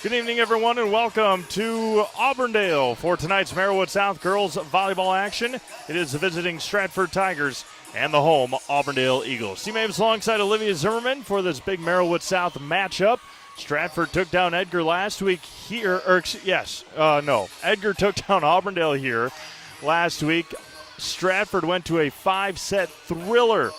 Good evening, everyone, and welcome to Auburndale for tonight's Merriwood South girls volleyball action. It is the visiting Stratford Tigers and the home Auburndale Eagles. Team Ames alongside Olivia Zimmerman for this big Merriwood South matchup. Stratford took down Edgar last week here, Edgar took down Auburndale here last week. Stratford went to a 5-set thriller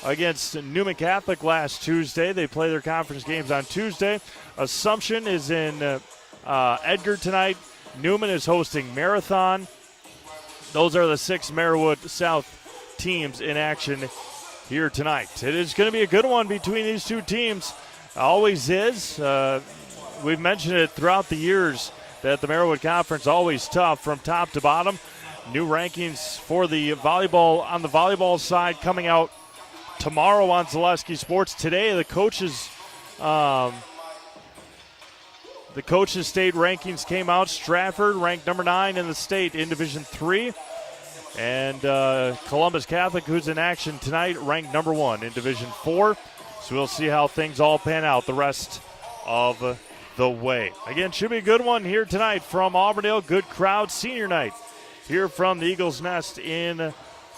against Newman Catholic last Tuesday. They play their conference games on Tuesday. Assumption is in Edgar tonight. Newman is hosting Marathon. Those are the 6 Merriwood South teams in action here tonight. It is going to be a good one between these two teams. Always is. We've mentioned it throughout the years that the Merriwood Conference always tough from top to bottom. New rankings for the volleyball on the volleyball side coming out tomorrow on Zaleski Sports. Today, the coaches' state rankings came out. Stratford ranked number 9 in the state in Division III. And Columbus Catholic, who's in action tonight, ranked number 1 in Division IV. So we'll see how things all pan out the rest of the way. Again, should be a good one here tonight from Auburndale. Good crowd, senior night here from the Eagles Nest in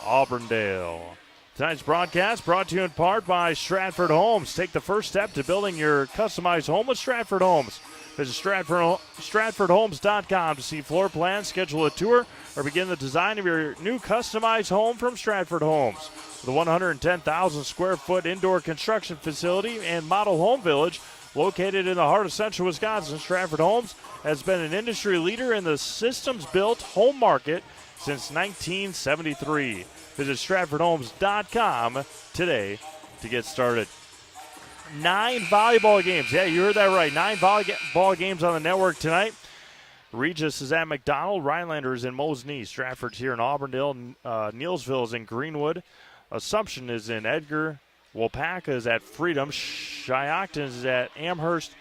Auburndale. Tonight's broadcast brought to you in part by Stratford Homes. Take the first step to building your customized home with Stratford Homes. Visit StratfordHomes.com to see floor plans, schedule a tour, or begin the design of your new customized home from Stratford Homes. The 110,000 square foot indoor construction facility and model home village located in the heart of central Wisconsin, Stratford Homes has been an industry leader in the systems-built home market since 1973. Visit StratfordHomes.com today to get started. 9 volleyball games. Yeah, you heard that right. 9 volleyball games on the network tonight. Regis is at McDonald. Rhinelander is in Mosney. Stratford's here in Auburndale. Neelsville is in Greenwood. Assumption is in Edgar. Wapaka is at Freedom. Shiocton is at Amherst.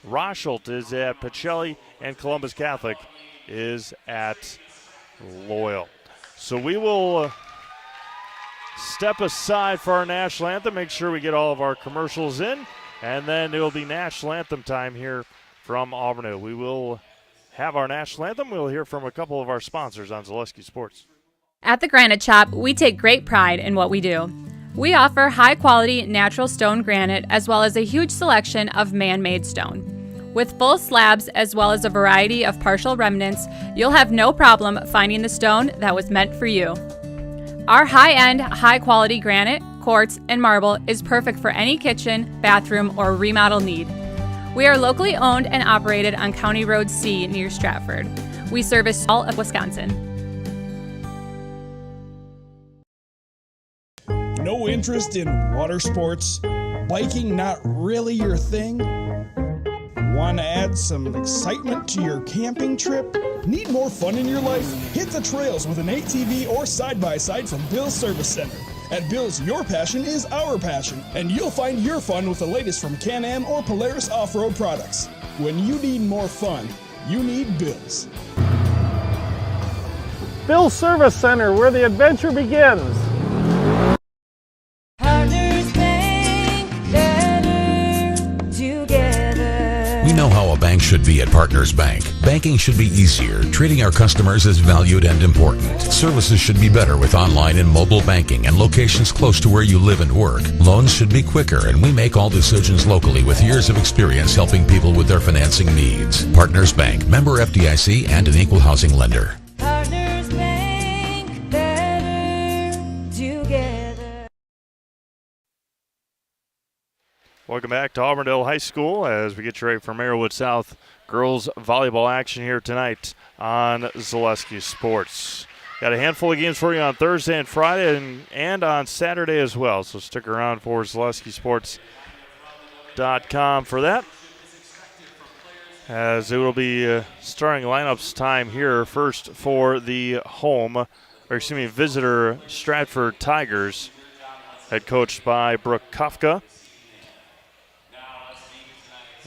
Rochelt is at Pacelli. And Columbus Catholic is at Loyal. So we will step aside for our national anthem. Make sure we get all of our commercials in. And then it will be national anthem time here from Auburndale. We will have our national anthem. We'll hear from a couple of our sponsors on Zaleski Sports. At the Granite Shop, we take great pride in what we do. We offer high-quality natural stone granite as well as a huge selection of man-made stone. With full slabs as well as a variety of partial remnants, you'll have no problem finding the stone that was meant for you. Our high-end, high-quality granite, quartz, and marble is perfect for any kitchen, bathroom, or remodel need. We are locally owned and operated on County Road C near Stratford. We service all of Wisconsin. No interest in water sports? Biking not really your thing? Want to add some excitement to your camping trip? Need more fun in your life? Hit the trails with an ATV or side-by-side from Bill's Service Center. At Bill's, your passion is our passion, and you'll find your fun with the latest from Can-Am or Polaris off-road products. When you need more fun, you need Bill's. Bill's Service Center, where the adventure begins. We know how a bank should be at Partners Bank. Banking should be easier. Treating our customers as valued and important. Services should be better with online and mobile banking and locations close to where you live and work. Loans should be quicker, and we make all decisions locally with years of experience helping people with their financing needs. Partners Bank, member FDIC, and an equal housing lender. Partners Bank, better together. Welcome back to Auburndale High School as we get you ready for Merriwood South girls volleyball action here tonight on Zaleski Sports. Got a handful of games for you on Thursday and Friday and on Saturday as well, so stick around for ZaleskiSports.com for that. As it will be starting lineups time here first for the visitor Stratford Tigers, head coached by Brooke Kafka.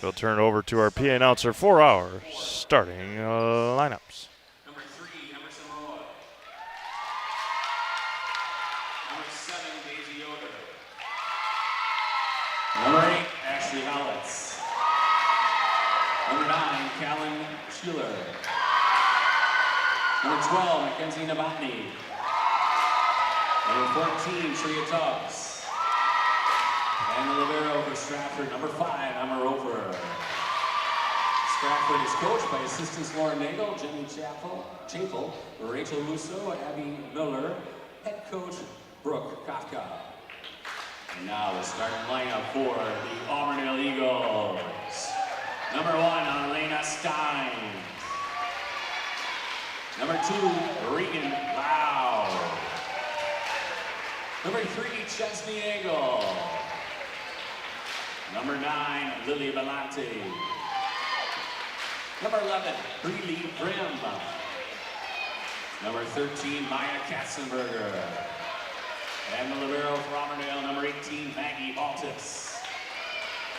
We'll turn it over to our PA announcer for our starting lineups. Number 3, Emerson Roy. Number 7, Daisy Yoder. Number 8, Ashley Hollins. Number 9, Callan Schuler. Number 12, Mackenzie Novotny. Number 14, Tria Tubbs. And the libero for Stratford, number 5, Emma Rover. Stratford is coached by assistants Lauren Nagel, Jenny Chapel, Rachel Musso, Abby Miller, head coach Brooke Kafka. And now the starting lineup for the Auburndale Eagles. Number 1, Elena Stein. Number 2, Regan Lau. Number 3, Chesney Engel. Number 9, Lily Belante. Number 11, Breeley Brim. Number 13, Maya Katzenberger. And the libero for Auburndale, number 18, Maggie Altus.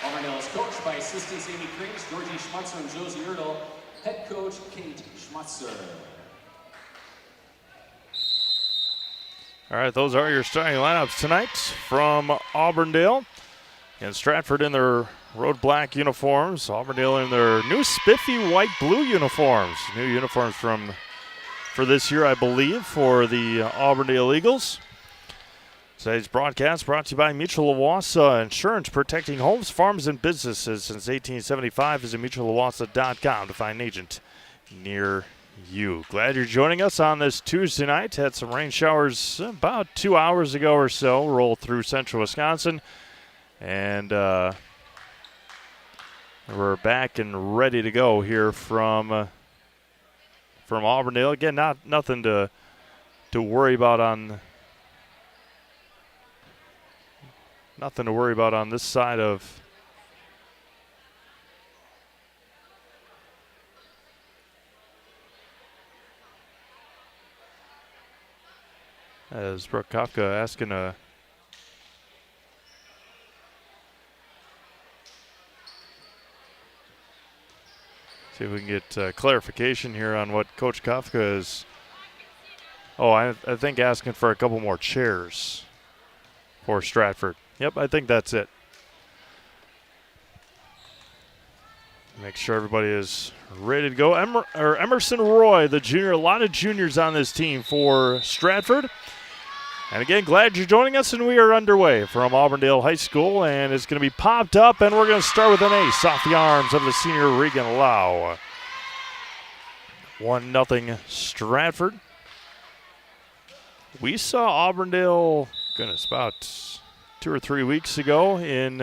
Auburndale is coached by assistants Amy Krings, Georgie Schmutzer, and Josie Erdl. Head coach, Kate Schmutzer. All right, those are your starting lineups tonight from Auburndale. And Stratford in their road black uniforms. Auburndale in their new spiffy white blue uniforms. New uniforms for this year, I believe, for the Auburndale Eagles. Today's broadcast brought to you by Mutual of Wausau Insurance, protecting homes, farms, and businesses since 1875. Visit mutualofwausau.com to find an agent near you. Glad you're joining us on this Tuesday night. Had some rain showers about 2 hours ago or so roll through central Wisconsin. And we're back and ready to go here from Auburndale. Again, nothing to worry about on this side of as Brooke Kafka asking see if we can get clarification here on what Coach Kafka is. Oh, I think asking for a couple more chairs for Stratford. Yep, I think that's it. Make sure everybody is ready to go. Emerson Roy, the junior, a lot of juniors on this team for Stratford. And again, glad you're joining us, and we are underway from Auburndale High School, and it's going to be popped up, and we're going to start with an ace off the arms of the senior Regan Lau. 1-0 Stratford. We saw Auburndale, goodness, about 2 or 3 weeks ago in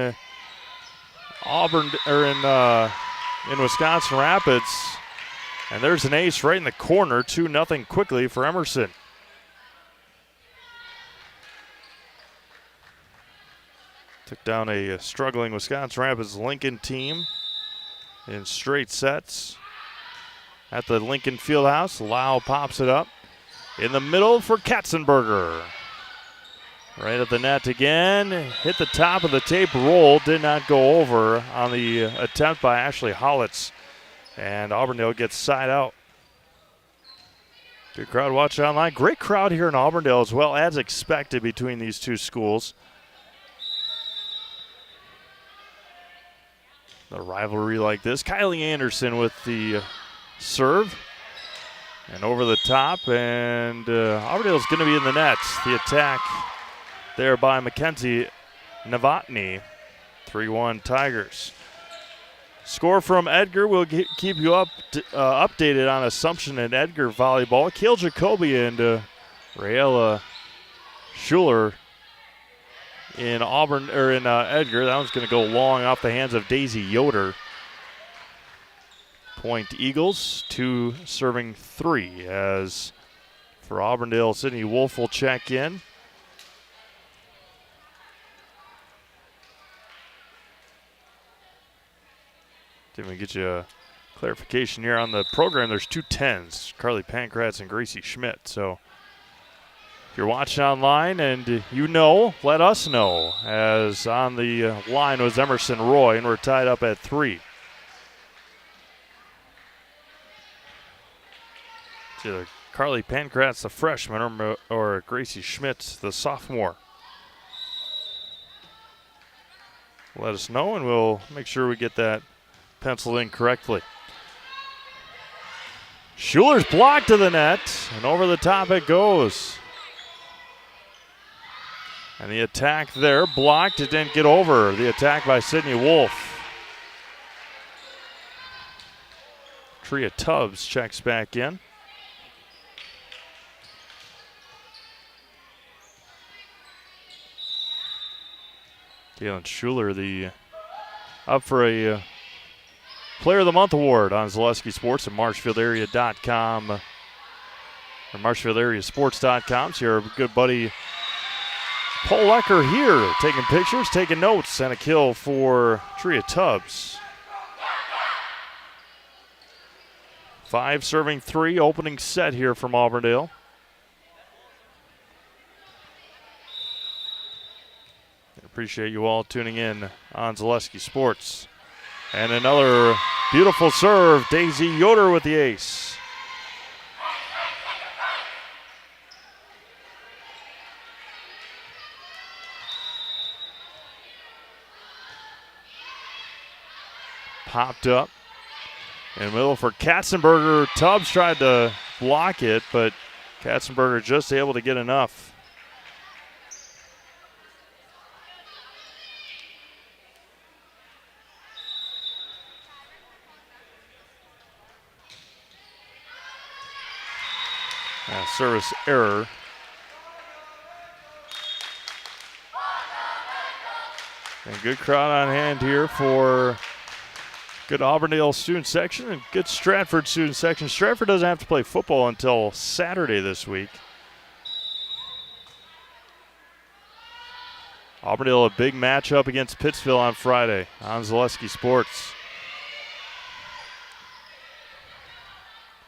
in Wisconsin Rapids, and there's an ace right in the corner. 2-0 quickly for Emerson. Took down a struggling Wisconsin Rapids Lincoln team in straight sets at the Lincoln Fieldhouse. Lau pops it up in the middle for Katzenberger. Right at the net again. Hit the top of the tape roll. Did not go over on the attempt by Ashley Hollitz. And Auburndale gets side out. Good crowd watching online. Great crowd here in Auburndale as well, as expected between these two schools. A rivalry like this. Kylie Anderson with the serve. And over the top. And Auburndale's going to be in the net. The attack there by Mackenzie Novotny. 3-1 Tigers. Score from Edgar. We'll keep you updated on Assumption and Edgar volleyball. Kale Jacoby and Rayella Schuler in Edgar. That one's going to go long off the hands of Daisy Yoder. Point Eagles, 2 serving 3. As for Auburndale, Sydney Wolf will check in. Didn't we get you a clarification here on the program? There's 2 10s, Carly Pankratz and Gracie Schmidt. So if you're watching online and you know, let us know. As on the line was Emerson Roy, and we're tied up at 3. It's either Carly Pankratz, the freshman, or Gracie Schmidt, the sophomore. Let us know, and we'll make sure we get that penciled in correctly. Schuler's blocked to the net, and over the top it goes. And the attack there blocked. It didn't get over. The attack by Sydney Wolf. Tria Tubbs checks back in. Galen Schuler, up for a Player of the Month award on Zaleski Sports and MarshfieldArea.com or MarshfieldAreaSports.com. So your good buddy Paul Lecker here taking pictures, taking notes, and a kill for Tria Tubbs. 5 serving 3, opening set here from Auburndale. Appreciate you all tuning in on Zaleski Sports. And another beautiful serve, Daisy Yoder with the ace. Popped up in the middle for Katzenberger. Tubbs tried to block it, but Katzenberger just able to get enough. Service error. And good crowd on hand here for good Auburndale student section and good Stratford student section. Stratford doesn't have to play football until Saturday this week. Auburndale a big matchup against Pittsville on Friday on Zaleski Sports.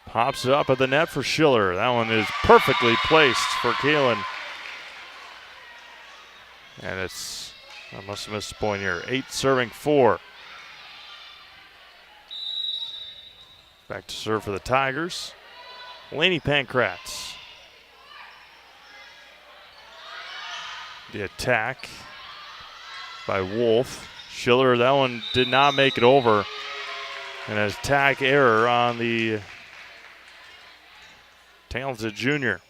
Pops it up at the net for Schiller. That one is perfectly placed for Kalen. And I must have missed a point here. 8 serving 4. Back to serve for the Tigers. Laney Pankratz. The attack by Wolf. Schiller, that one did not make it over. And an attack error on the talented junior.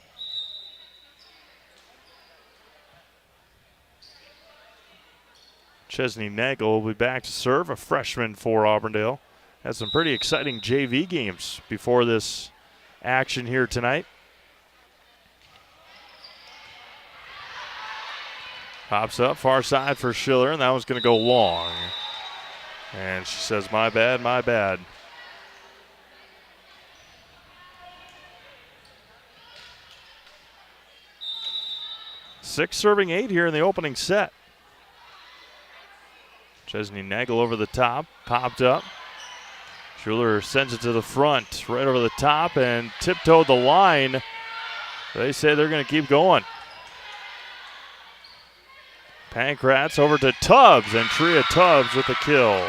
Chesney Nagel will be back to serve, a freshman for Auburndale. Had some pretty exciting JV games before this action here tonight. Pops up, far side for Schiller, and that one's going to go long. And she says, my bad, my bad. Six serving 8 here in the opening set. Chesney Nagel over the top, popped up. Schuler sends it to the front, right over the top, and tiptoed the line. They say they're going to keep going. Pankratz over to Tubbs, and Tria Tubbs with the kill.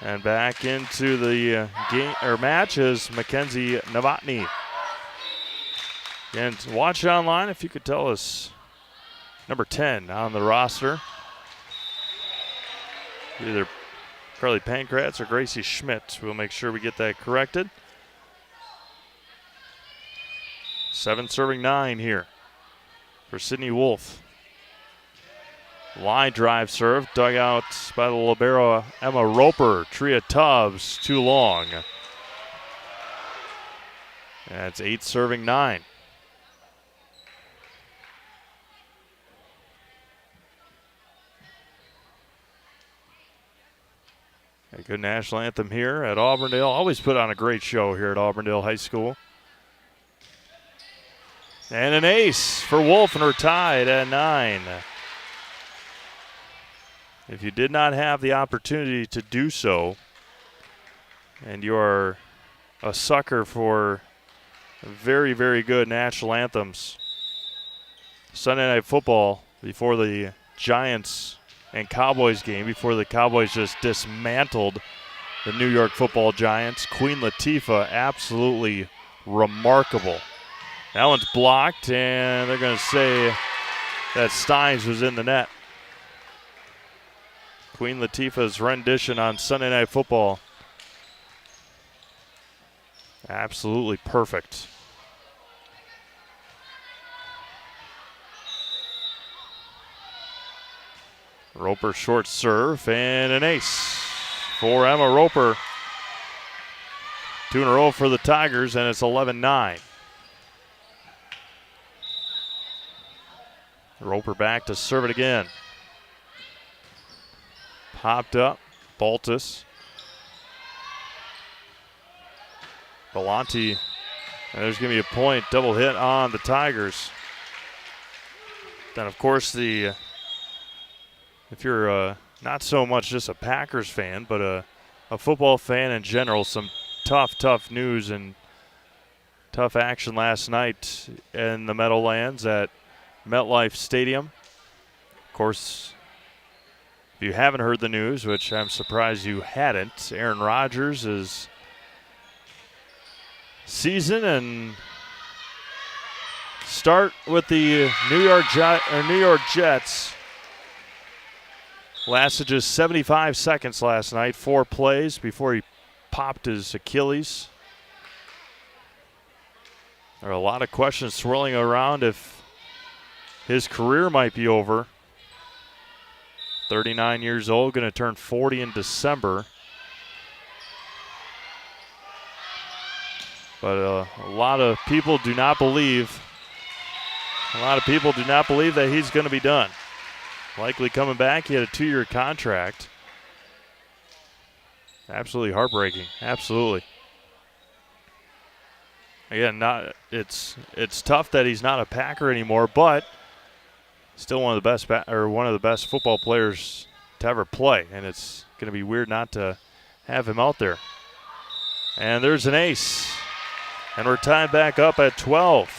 And back into the game or match is Mackenzie Novotny. And watch it online if you could tell us number 10 on the roster. Either Carly Pankratz or Gracie Schmidt. We'll make sure we get that corrected. 7 serving 9 here for Sydney Wolf. Line drive serve, dug out by the libero Emma Roper. Tria Tubbs, too long. That's 8 serving 9. A good national anthem here at Auburndale. Always put on a great show here at Auburndale High School. And an ace for Wolf, and we're tied at 9. If you did not have the opportunity to do so, and you are a sucker for very, very good national anthems, Sunday Night Football before the Giants and Cowboys game, before the Cowboys just dismantled the New York Football Giants, Queen Latifah, absolutely remarkable. That one's blocked, and they're going to say that Steins was in the net. Queen Latifah's rendition on Sunday Night Football. Absolutely perfect. Roper short serve and an ace for Emma Roper. 2 in a row for the Tigers, and it's 11-9. Roper back to serve it again. Popped up, Baltus. Belanti, and there's going to be a point, double hit on the Tigers. Then, of course, if you're not so much just a Packers fan, but a football fan in general, some tough news and tough action last night in the Meadowlands at MetLife Stadium. Of course, if you haven't heard the news, which I'm surprised you hadn't, Aaron Rodgers is season and start with the New York Jets. Lasted just 75 seconds last night, 4 plays before he popped his Achilles. There are a lot of questions swirling around if his career might be over. 39 years old, going to turn 40 in December. But a lot of people do not believe that he's going to be done. Likely coming back. He had a 2-year contract. Absolutely heartbreaking. Absolutely. Again, it's tough that he's not a Packer anymore, but still one of the best football players to ever play, and it's going to be weird not to have him out there. And there's an ace. And we're tied back up at 12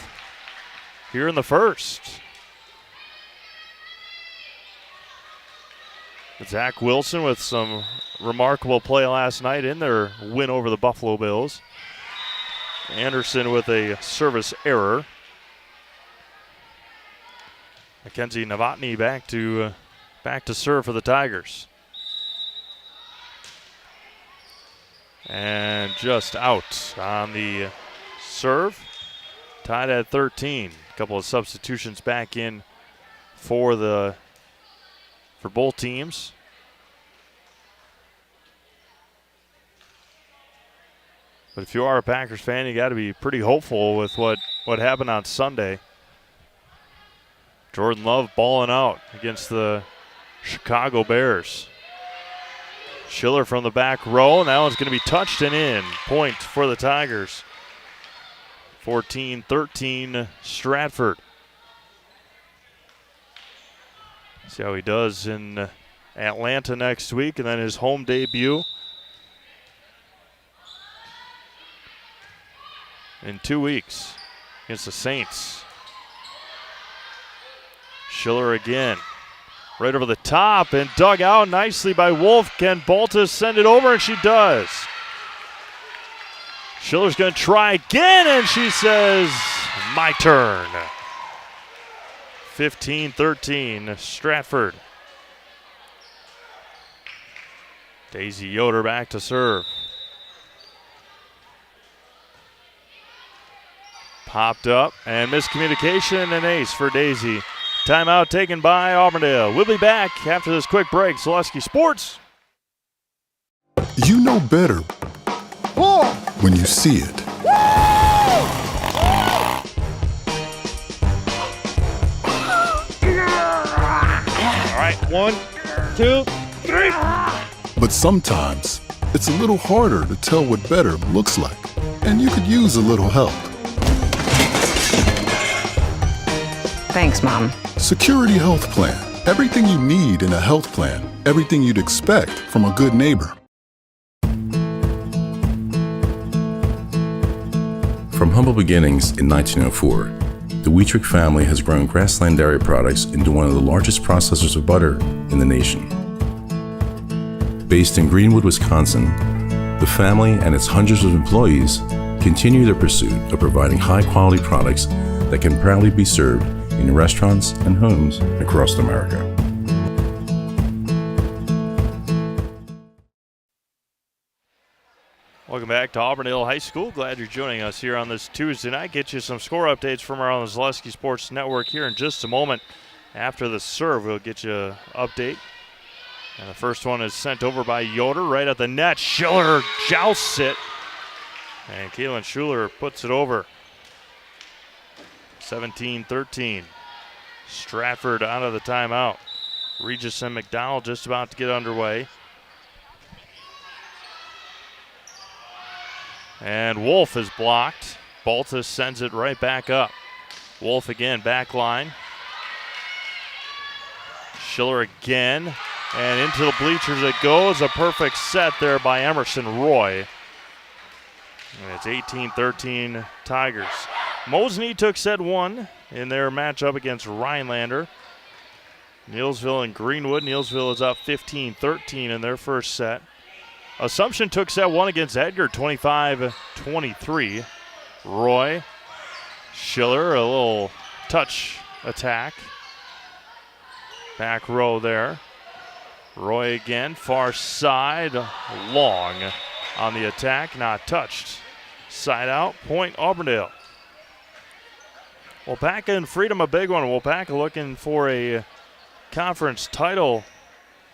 here in the first. Zach Wilson with some remarkable play last night in their win over the Buffalo Bills. Anderson with a service error. Mackenzie Novotny back to serve for the Tigers. And just out on the serve. Tied at 13. A couple of substitutions back in for both teams. But if you are a Packers fan, you got to be pretty hopeful with what happened on Sunday. Jordan Love balling out against the Chicago Bears. Schiller from the back row, and that one's going to be touched and in. Point for the Tigers. 14-13 Stratford. See how he does in Atlanta next week, and then his home debut in 2 weeks against the Saints. Schiller again. Right over the top and dug out nicely by Wolf. Can Baltus send it over? And she does. Schiller's going to try again, and she says, my turn. 15-13, Stratford. Daisy Yoder back to serve. Popped up, and miscommunication, and an ace for Daisy. Timeout taken by Auburndale. We'll be back after this quick break. Zaleski Sports. You know better when you see it. All right, 1, 2, 3. But sometimes it's a little harder to tell what better looks like, and you could use a little help. Thanks, Mom. Security Health Plan. Everything you need in a health plan. Everything you'd expect from a good neighbor. From humble beginnings in 1904, the Wheatrick family has grown Grassland Dairy Products into one of the largest processors of butter in the nation. Based in Greenwood, Wisconsin, the family and its hundreds of employees continue their pursuit of providing high-quality products that can proudly be served in restaurants and homes across America. Welcome back to Auburndale High School. Glad you're joining us here on this Tuesday night. Get you some score updates from around the Zaleski Sports Network here in just a moment. After the serve, we'll get you an update. And the first one is sent over by Yoder right at the net. Schiller jousts it. And Kaylin Schuler puts it over. 17-13. Stratford out of the timeout. Regis and McDowell just about to get underway. And Wolf is blocked. Baltus sends it right back up. Wolf again, back line. Schiller again. And into the bleachers it goes. A perfect set there by Emerson Roy. And it's 18-13 Tigers. Mosney took set one in their matchup against Rhinelander. Neilsville and Greenwood. Neilsville is up 15-13 in their first set. Assumption took set one against Edgar, 25-23. Roy, Schiller, a little touch attack. Back row there. Roy again, far side, long on the attack, not touched. Side out, point Auburndale. Wapaka and Freedom, a big one. Wapaka looking for a conference title.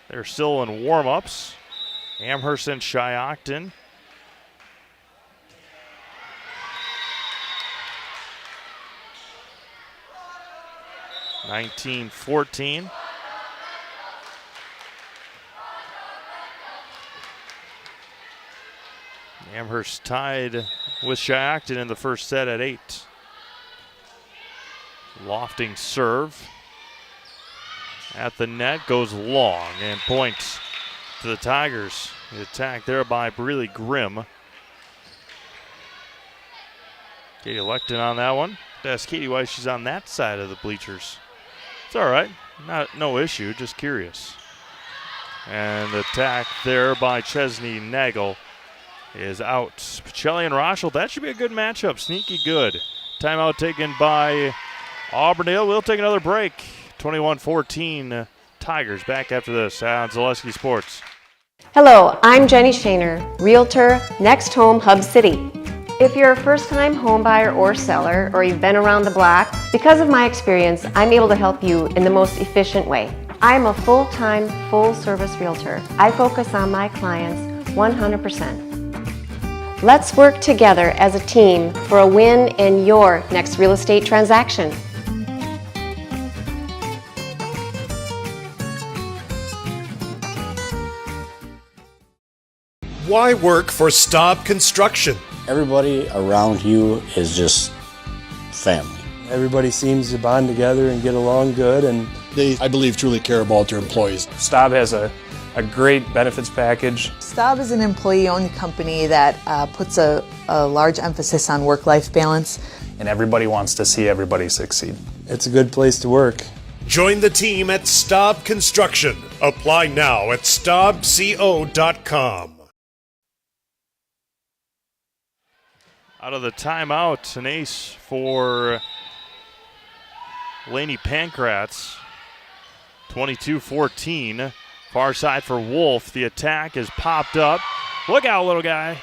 They're still in warm-ups. Amherst and Shiocton. (19-14). Amherst tied with Shiocton in the first set at 8. Lofting serve at the net, goes long and points to the Tigers. The attack there by Breely Grimm. Katie Lecton on that one. Ask Katie why she's on that side of the bleachers. It's all right, no issue, just curious. And the attack there by Chesney Nagel is out. Pacelli and Rochel, that should be a good matchup, sneaky good. Timeout taken by Auburndale. We'll take another break. 21-14 Tigers. Back after this on Zaleski Sports. Hello, I'm Jenny Shaner, Realtor, Next Home Hub City. If you're a first-time home buyer or seller, or you've been around the block, because of my experience, I'm able to help you in the most efficient way. I'm a full-time, full-service realtor. I focus on my clients 100%. Let's work together as a team for a win in your next real estate transaction. Why work for Staub Construction? Everybody around you is just family. Everybody seems to bond together and get along good, and they, I believe, truly care about their employees. Staub has a great benefits package. Staub is an employee-owned company that puts a large emphasis on work-life balance. And everybody wants to see everybody succeed. It's a good place to work. Join the team at Staub Construction. Apply now at staubco.com. Out of the timeout, an ace for Laney Pankratz. 22-14. Far side for Wolf. The attack is popped up. Look out, little guy.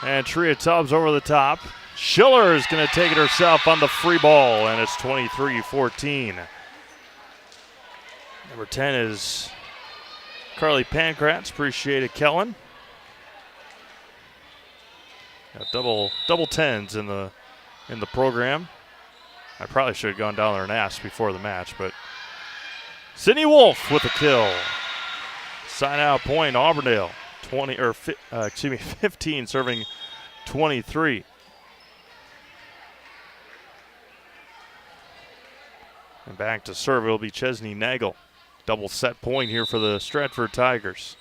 And Tria Tubbs over the top. Schiller is going to take it herself on the free ball, and it's 23-14. Number 10 is Carly Pankratz. Appreciate it, Kellen. Got double tens in the program. I probably should have gone down there and asked before the match, but Sydney Wolf with a kill. Side out point Auburndale. 15 serving 23. And back to serve will be Chesney Nagel. Double set point here for the Stratford Tigers.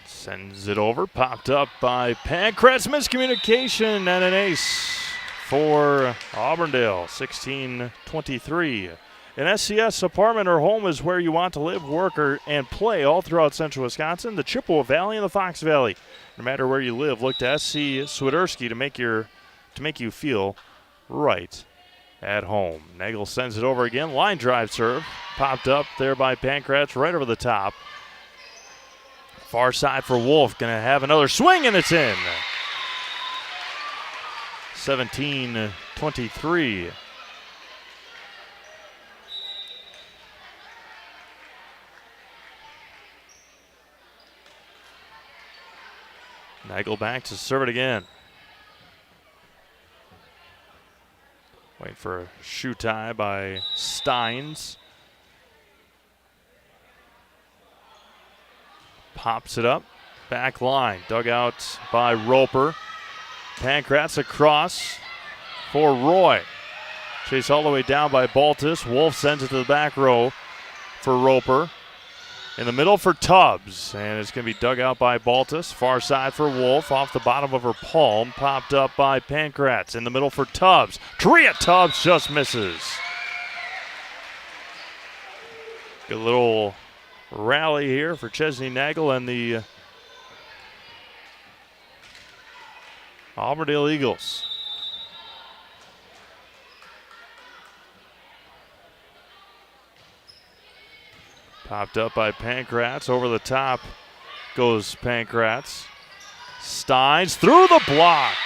Sends it over, popped up by Pankratz. Miscommunication and an ace for Auburndale, 16-23. An SCS apartment or home is where you want to live, work, and play all throughout central Wisconsin, the Chippewa Valley, and the Fox Valley. No matter where you live, look to SC Swiderski to make your to make you feel right at home. Nagel sends it over again. Line drive serve. Popped up there by Pankratz right over the top. Far side for Wolf. Going to have another swing, and it's in. 17-23. Nagel back to serve it again. Wait for a shoe tie by Steins. Pops it up. Back line. Dug out by Roper. Pankratz across for Roy. Chased all the way down by Baltus. Wolf sends it to the back row for Roper. In the middle for Tubbs, and it's going to be dug out by Baltus. Far side for Wolf, off the bottom of her palm. Popped up by Pankratz. In the middle for Tubbs. Taria Tubbs just misses. Good little rally here for Chesney Nagel and the Auburndale Eagles. Popped up by Pankratz. Over the top goes Pankratz. Steins through the block.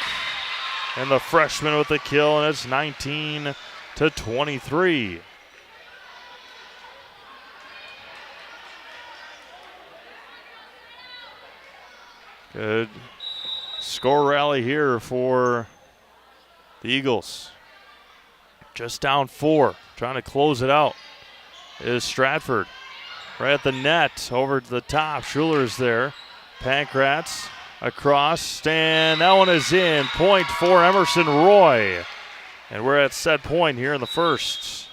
And the freshman with the kill, and it's 19-23. Good score rally here for the Eagles. Just down 4. Trying to close it out is Stratford. Right at the net, over to the top. Schuler's there. Pankratz across, and that one is in. Point for Emerson Roy. And we're at set point here in the first.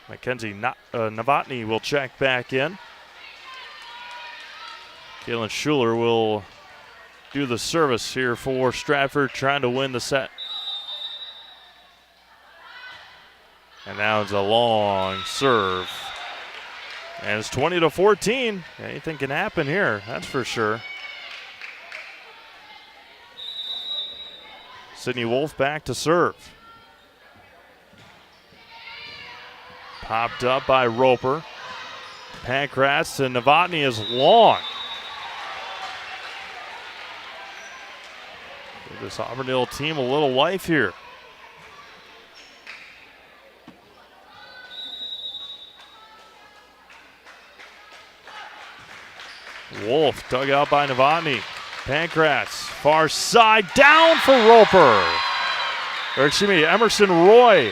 Mackenzie Novotny will check back in. Galen Schuler will do the service here for Stratford, trying to win the set. And now it's a long serve. And it's 20-14. Anything can happen here, that's for sure. Sydney Wolf back to serve. Popped up by Roper. Pankratz, and Novotny is long. Give this Auburndale team a little life here. Wolf dug out by Novotny. Pankratz, far side, down for Roper. Or excuse me, Emerson Roy.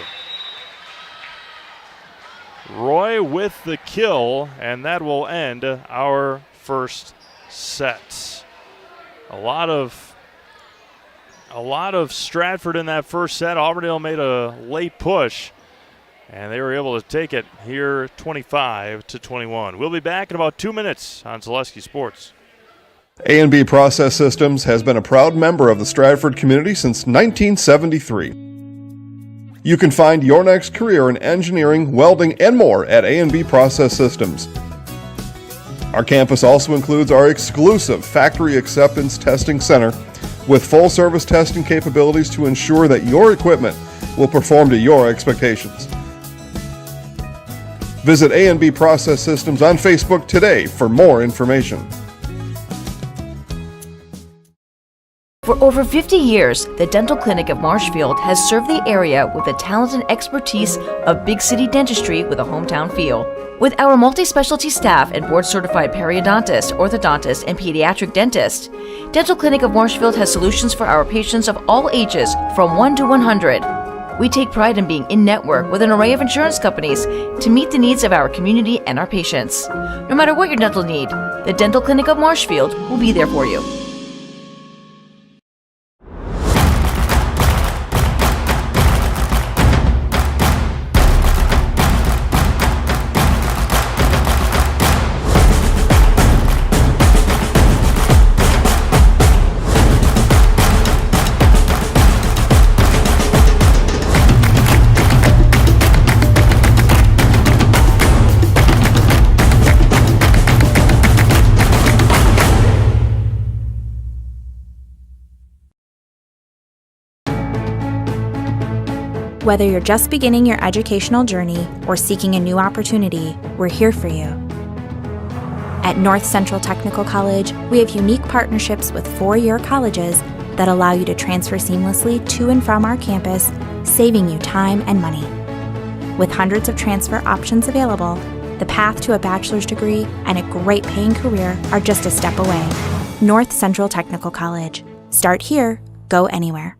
Roy with the kill, and that will end our first set. A lot of Stratford in that first set. Auburndale made a late push, and they were able to take it here 25-21. We'll be back in about 2 minutes on Zaleski Sports. A&B Process Systems has been a proud member of the Stratford community since 1973. You can find your next career in engineering, welding, and more at A&B Process Systems. Our campus also includes our exclusive Factory Acceptance Testing Center with full-service testing capabilities to ensure that your equipment will perform to your expectations. Visit A&B Process Systems on Facebook today for more information. For over 50 years, the Dental Clinic of Marshfield has served the area with the talent and expertise of big city dentistry with a hometown feel. With our multi-specialty staff and board-certified periodontist, orthodontist, and pediatric dentist, Dental Clinic of Marshfield has solutions for our patients of all ages from 1 to 100. We take pride in being in-network with an array of insurance companies to meet the needs of our community and our patients. No matter what your dental need, the Dental Clinic of Marshfield will be there for you. Whether you're just beginning your educational journey or seeking a new opportunity, we're here for you. At North Central Technical College, we have unique partnerships with 4-year colleges that allow you to transfer seamlessly to and from our campus, saving you time and money. With hundreds of transfer options available, the path to a bachelor's degree and a great paying career are just a step away. North Central Technical College. Start here, go anywhere.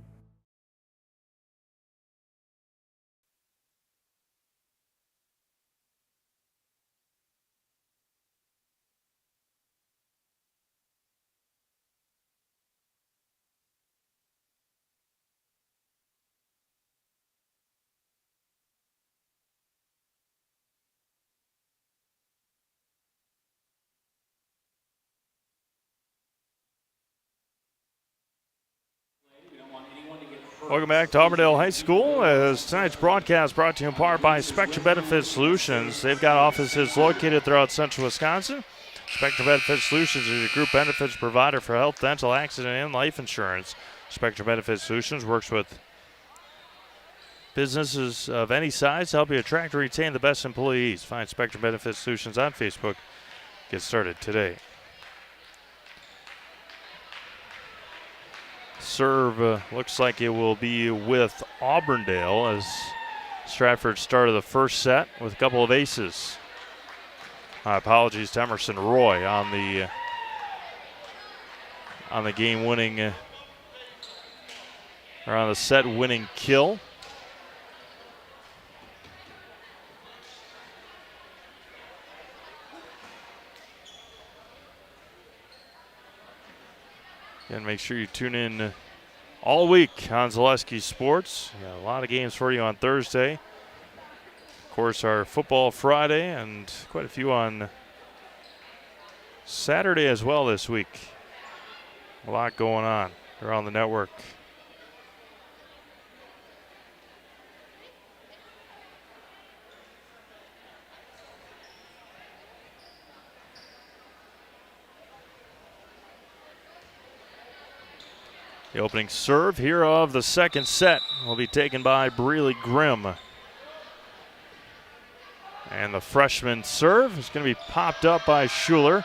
Welcome back to Auburndale High School. As tonight's broadcast brought to you in part by Spectrum Benefit Solutions. They've got offices located throughout central Wisconsin. Spectrum Benefit Solutions is a group benefits provider for health, dental, accident, and life insurance. Spectrum Benefit Solutions works with businesses of any size to help you attract and retain the best employees. Find Spectrum Benefit Solutions on Facebook. Get started today. Serve looks like it will be with Auburndale as Stratford started the first set with a couple of aces. My apologies to Emerson Roy on the game-winning or on the set-winning kill. Again, make sure you tune in all week on Zaleski Sports. Got a lot of games for you on Thursday. Of course, our football Friday and quite a few on Saturday as well this week. A lot going on around the network. The opening serve here of the second set will be taken by Breely Grimm. And the freshman serve is going to be popped up by Schuler.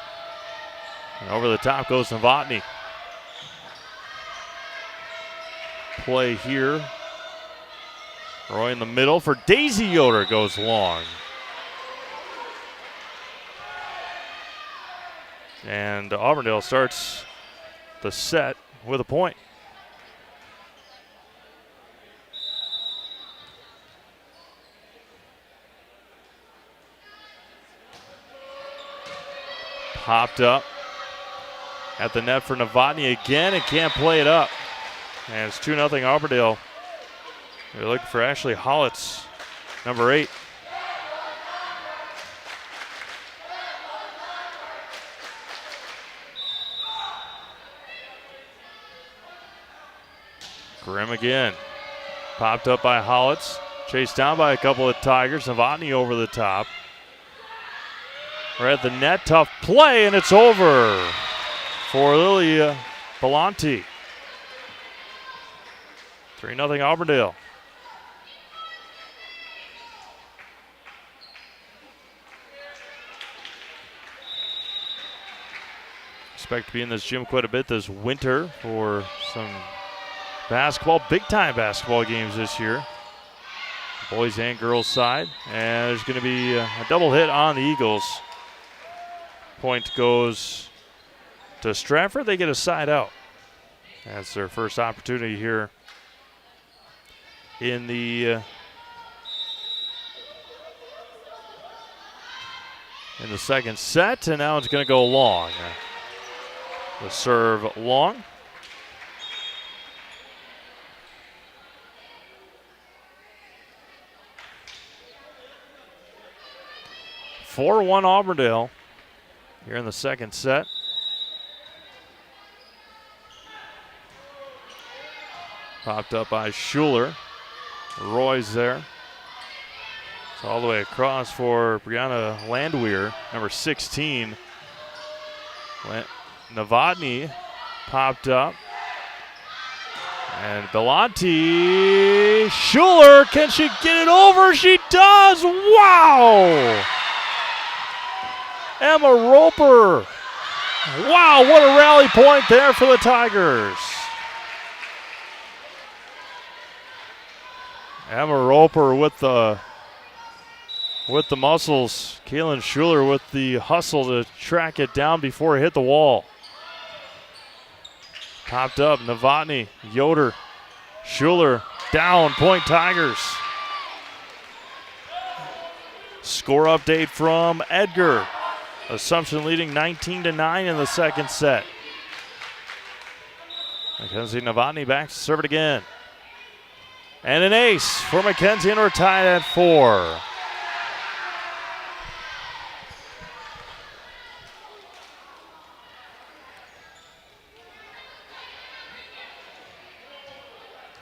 And over the top goes Novotny. Play here. Roy in the middle for Daisy Yoder, goes long. And Auburndale starts the set with a point. Popped up at the net for Novotny again and can't play it up. And it's 2-0 Auburndale. They're looking for Ashley Hollitz, number 8. Grimm again. Popped up by Hollitz. Chased down by a couple of Tigers. Novotny over the top. We're at the net, tough play, and it's over for Lilia Belanti. 3-0 Auburndale. Expect to be in this gym quite a bit this winter for some basketball, big-time basketball games this year. Boys and girls side. And there's going to be a double hit on the Eagles. Point goes to Stratford. They get a side out. That's their first opportunity here in the second set. And now it's going to go long. The serve long. (4-1) Auburndale here in the second set. Popped up by Schuler. Roy's there. It's all the way across for Brianna Landwehr, number 16. Novotny popped up. And Belanti, Schuler, can she get it over? She does! Wow! Emma Roper. Wow, what a rally point there for the Tigers. Emma Roper with the muscles. Kaylin Schuler with the hustle to track it down before it hit the wall. Popped up, Novotny, Yoder, Schuler, down, point Tigers. Score update from Edgar. Assumption leading 19-9 in the second set. Mackenzie Novotny back to serve it again. And an ace for Mackenzie, and we're tied at 4.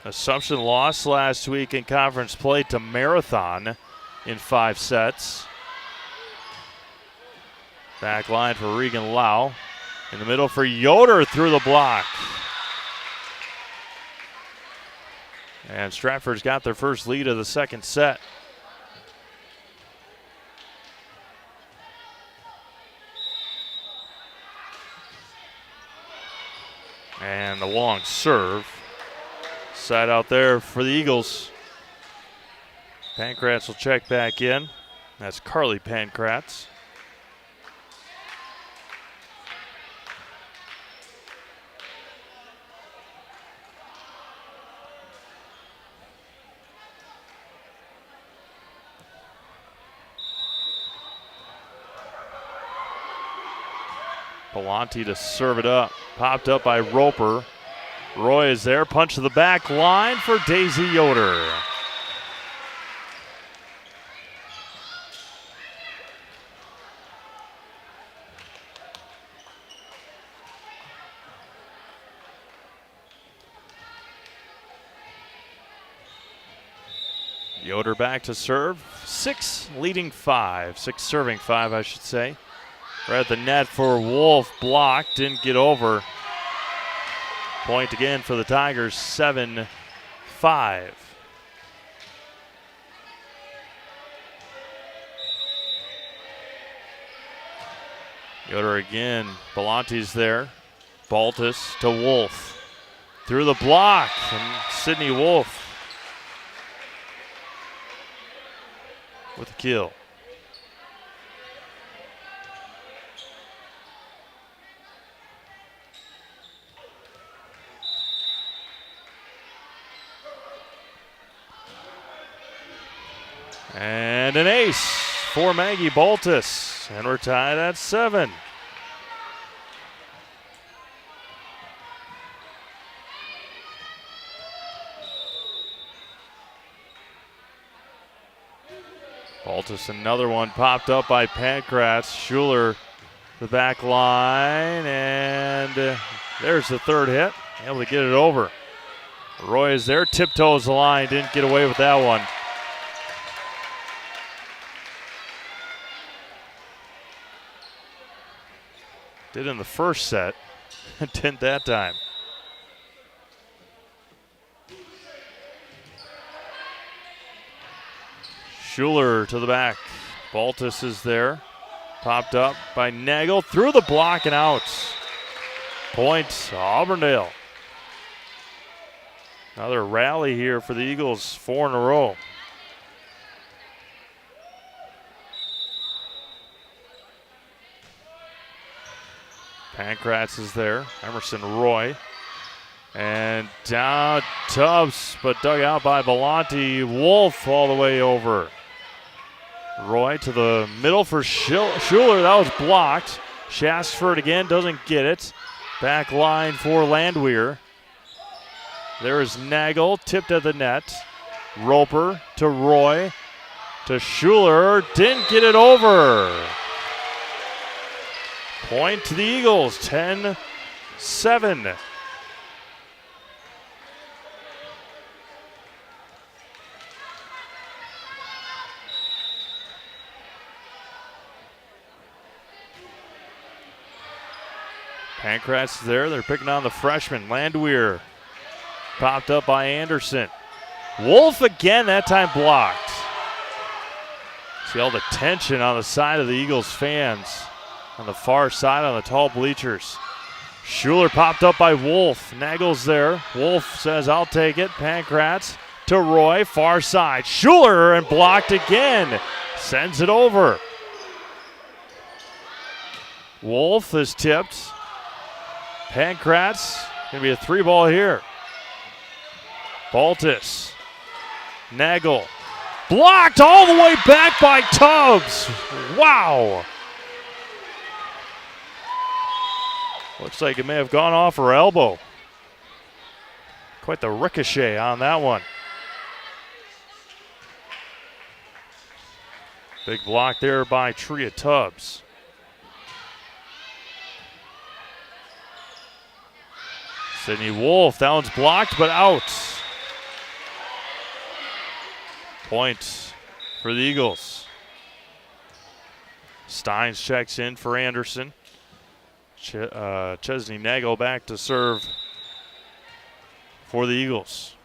Assumption lost last week in conference play to Marathon in 5 sets. Back line for Regan Lau. In the middle for Yoder through the block. And Stratford's got their first lead of the second set. And the long serve. Side out there for the Eagles. Pankratz will check back in. That's Carly Pankratz. Belanti to serve it up. Popped up by Roper. Roy is there. Punch to the back line for Daisy Yoder. Yoder back to serve. 6 leading 5. 6 serving 5, I should say. Right at the net for Wolf. Blocked. Didn't get over. Point again for the Tigers. 7-5. Yoder again. Belanti's there. Baltus to Wolf. Through the block. And Sydney Wolf with a kill. And an ace for Maggie Baltus. And we're tied at 7. Baltus, another one popped up by Pankratz. Schuler, the back line, and there's the third hit. Able to get it over. Roy is there, tiptoes the line, didn't get away with that one. Did in the first set, didn't that time. Schuler to the back. Baltus is there. Popped up by Nagel. Through the block and out. Point Auburndale. Another rally here for the Eagles. 4 in a row. Pankratz is there. Emerson Roy. And down Tubbs, but dug out by Belanti. Wolf all the way over. Roy to the middle for Schuler. That was blocked. Shastford again doesn't get it. Back line for Landwehr. There is Nagel, tipped at the net. Roper to Roy to Schuler. Didn't get it over. Point to the Eagles, 10-7. Pankratz there. They're picking on the freshman, Landwehr. Popped up by Anderson. Wolf again, that time blocked. See all the tension on the side of the Eagles fans. On the far side on the tall bleachers. Schuler popped up by Wolf. Nagel's there. Wolf says, I'll take it. Pankratz to Roy, far side. Schuler and blocked again. Sends it over. Wolf is tipped. Pankratz, going to be a 3-ball here. Baltus. Nagel. Blocked all the way back by Tubbs. Wow. Looks like it may have gone off her elbow. Quite the ricochet on that one. Big block there by Tria Tubbs. Sydney Wolf, that one's blocked but out. Point for the Eagles. Steins checks in for Anderson. Chesney Nagel back to serve for the Eagles.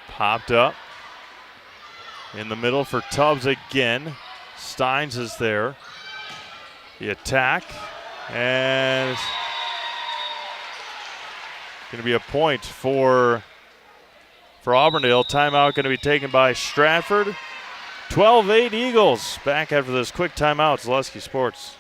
Popped up. In the middle for Tubbs again. Steins is there. The attack. And it's going to be a point for Auburndale. Timeout going to be taken by Stratford. 12-8 Eagles. Back after this quick timeout. Zaleski Sports.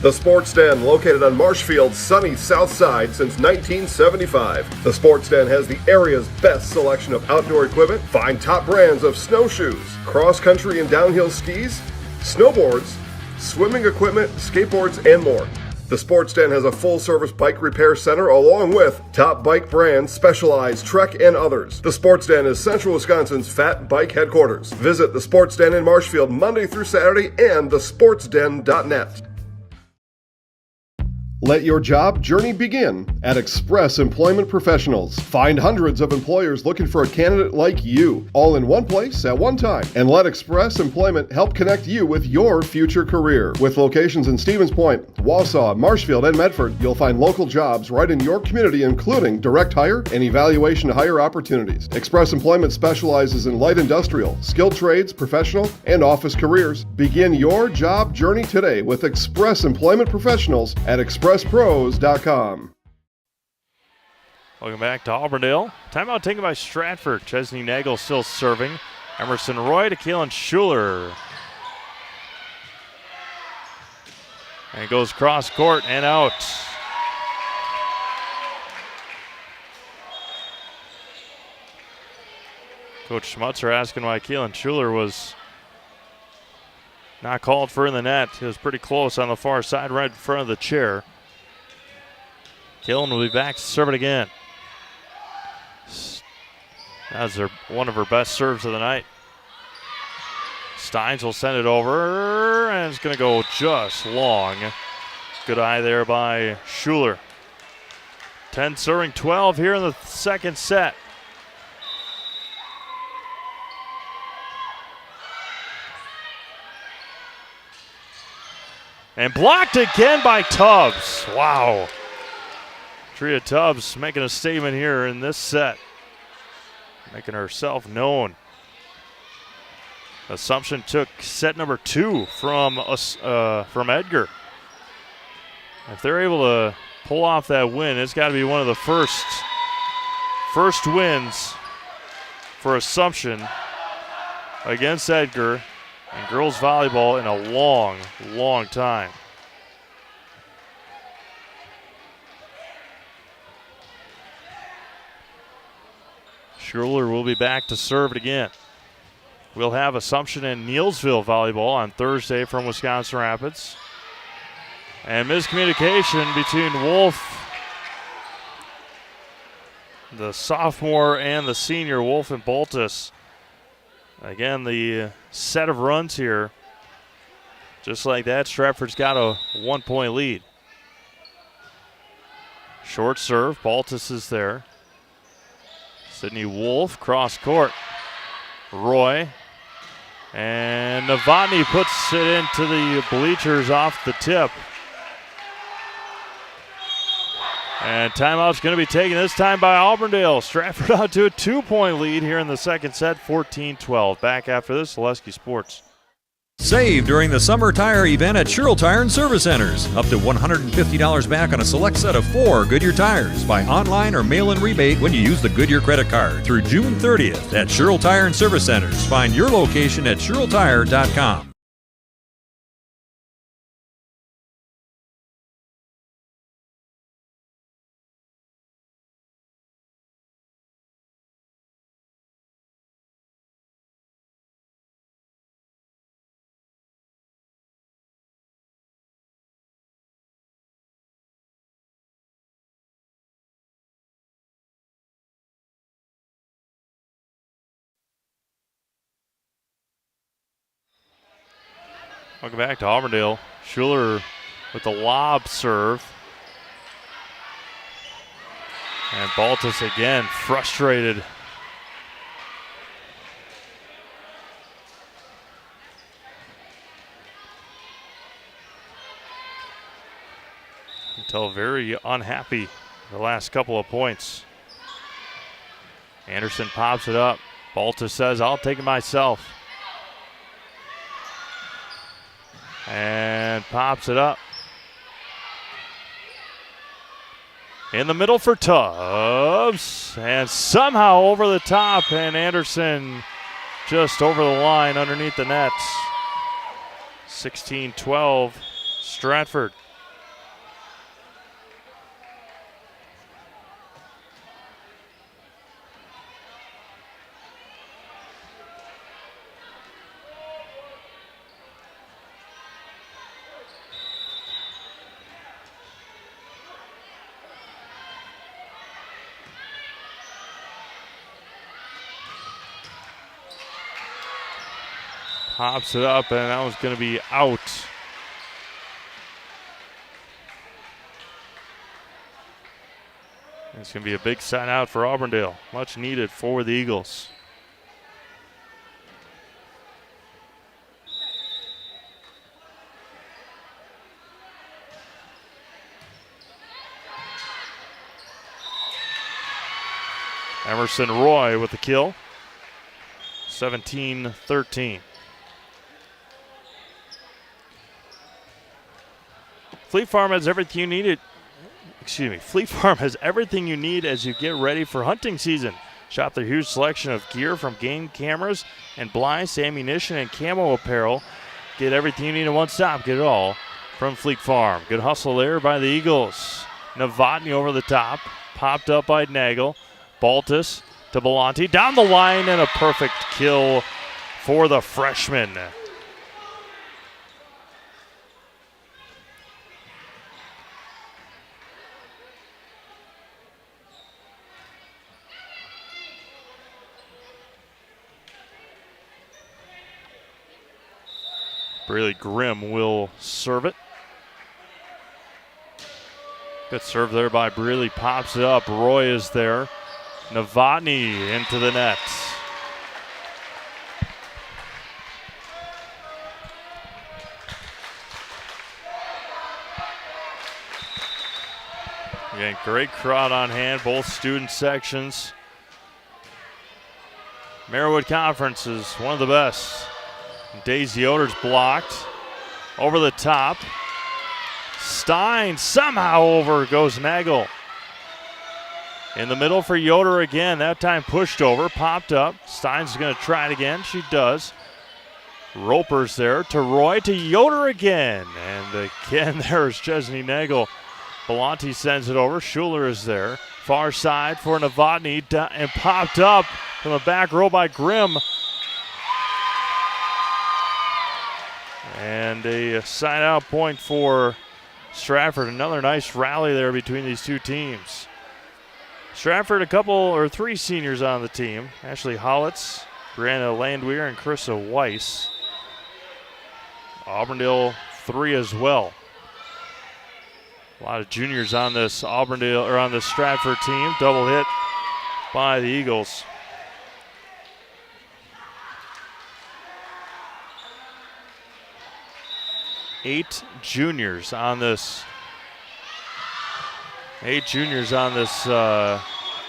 The Sports Den, located on Marshfield's sunny south side since 1975. The Sports Den has the area's best selection of outdoor equipment. Find top brands of snowshoes, cross-country and downhill skis, snowboards, swimming equipment, skateboards, and more. The Sports Den has a full-service bike repair center along with top bike brands, Specialized, Trek, and others. The Sports Den is Central Wisconsin's Fat Bike headquarters. Visit the Sports Den in Marshfield Monday through Saturday and thesportsden.net. Let your job journey begin at Express Employment Professionals. Find hundreds of employers looking for a candidate like you, all in one place at one time. And let Express Employment help connect you with your future career. With locations in Stevens Point, Wausau, Marshfield, and Medford, you'll find local jobs right in your community, including direct hire and evaluation to hire opportunities. Express Employment specializes in light industrial, skilled trades, professional, and office careers. Begin your job journey today with Express Employment Professionals at expresspros.com. Welcome back to Auburndale. Timeout taken by Stratford. Chesney Nagel still serving. Emerson Roy to Keelan Schuler. And it goes cross court and out. Coach Schmutzer asking why Keelan Schuler was not called for in the net. He was pretty close on the far side, right in front of the chair. Keelan will be back to serve it again. That's one of her best serves of the night. Steins will send it over, and it's going to go just long. Good eye there by Schuler. 10 serving 12 here in the second set. And blocked again by Tubbs. Wow. Tria Tubbs making a statement here in this set. Making herself known. Assumption took set number 2 from Edgar. If they're able to pull off that win, it's got to be one of the first wins for Assumption against Edgar and girls volleyball in a long, long time. Schuler will be back to serve it again. We'll have Assumption and Neelsville volleyball on Thursday from Wisconsin Rapids. And miscommunication between Wolf, the sophomore, and the senior, Wolf and Baltus. Again, the set of runs here. Just like that, Stratford's got a 1-point lead. Short serve, Baltus is there. Sydney Wolf, cross court. Roy. And Novotny puts it into the bleachers off the tip. And timeout's going to be taken this time by Auburndale. Stratford out to a 2-point lead here in the second set, 14-12. Back after this, Zaleski Sports. Save during the summer tire event at Sherrill Tire and Service Centers. Up to $150 back on a select set of 4 Goodyear tires. Buy online or mail-in rebate when you use the Goodyear credit card through June 30th at Sherrill Tire and Service Centers. Find your location at SherrillTire.com. Welcome back to Auburndale. Schuler with the lob serve. And Baltus again frustrated. Until very unhappy the last couple of points. Anderson pops it up. Baltus says, I'll take it myself. And pops it up. In the middle for Tubbs. And somehow over the top. And Anderson just over the line underneath the nets. 16-12, Stratford. Pops it up, and that was going to be out. It's going to be a big sign out for Auburndale. Much needed for the Eagles. Emerson Roy with the kill. 17-13. Fleet Farm has everything you need. Fleet Farm has everything you need as you get ready for hunting season. Shop their huge selection of gear from game cameras and blinds to ammunition and camo apparel. Get everything you need in one stop. Get it all from Fleet Farm. Good hustle there by the Eagles. Novotny over the top. Popped up by Nagel. Baltus to Belanti. Down the line and a perfect kill for the freshman. Braley Grimm will serve it. Good serve there by Braley. Pops it up. Roy is there. Novotny into the net. Again, great crowd on hand, both student sections. Merriwood Conference is one of the best. Daisy Yoder's blocked. Over the top. Stein somehow over goes Nagel. In the middle for Yoder again. That time pushed over, popped up. Stein's going to try it again. She does. Roper's there to Roy to Yoder again. And again there's Chesney Nagel. Belanti sends it over. Schuler is there. Far side for Novotny and popped up from the back row by Grimm. And a side-out point for Stratford. Another nice rally there between these two teams. Stratford, three seniors on the team. Ashley Hollitz, Brianna Landwehr, and Carissa Weiss. Auburndale, 3 as well. A lot of juniors on this Stratford team. Double hit by the Eagles. Eight juniors on this 8 juniors on this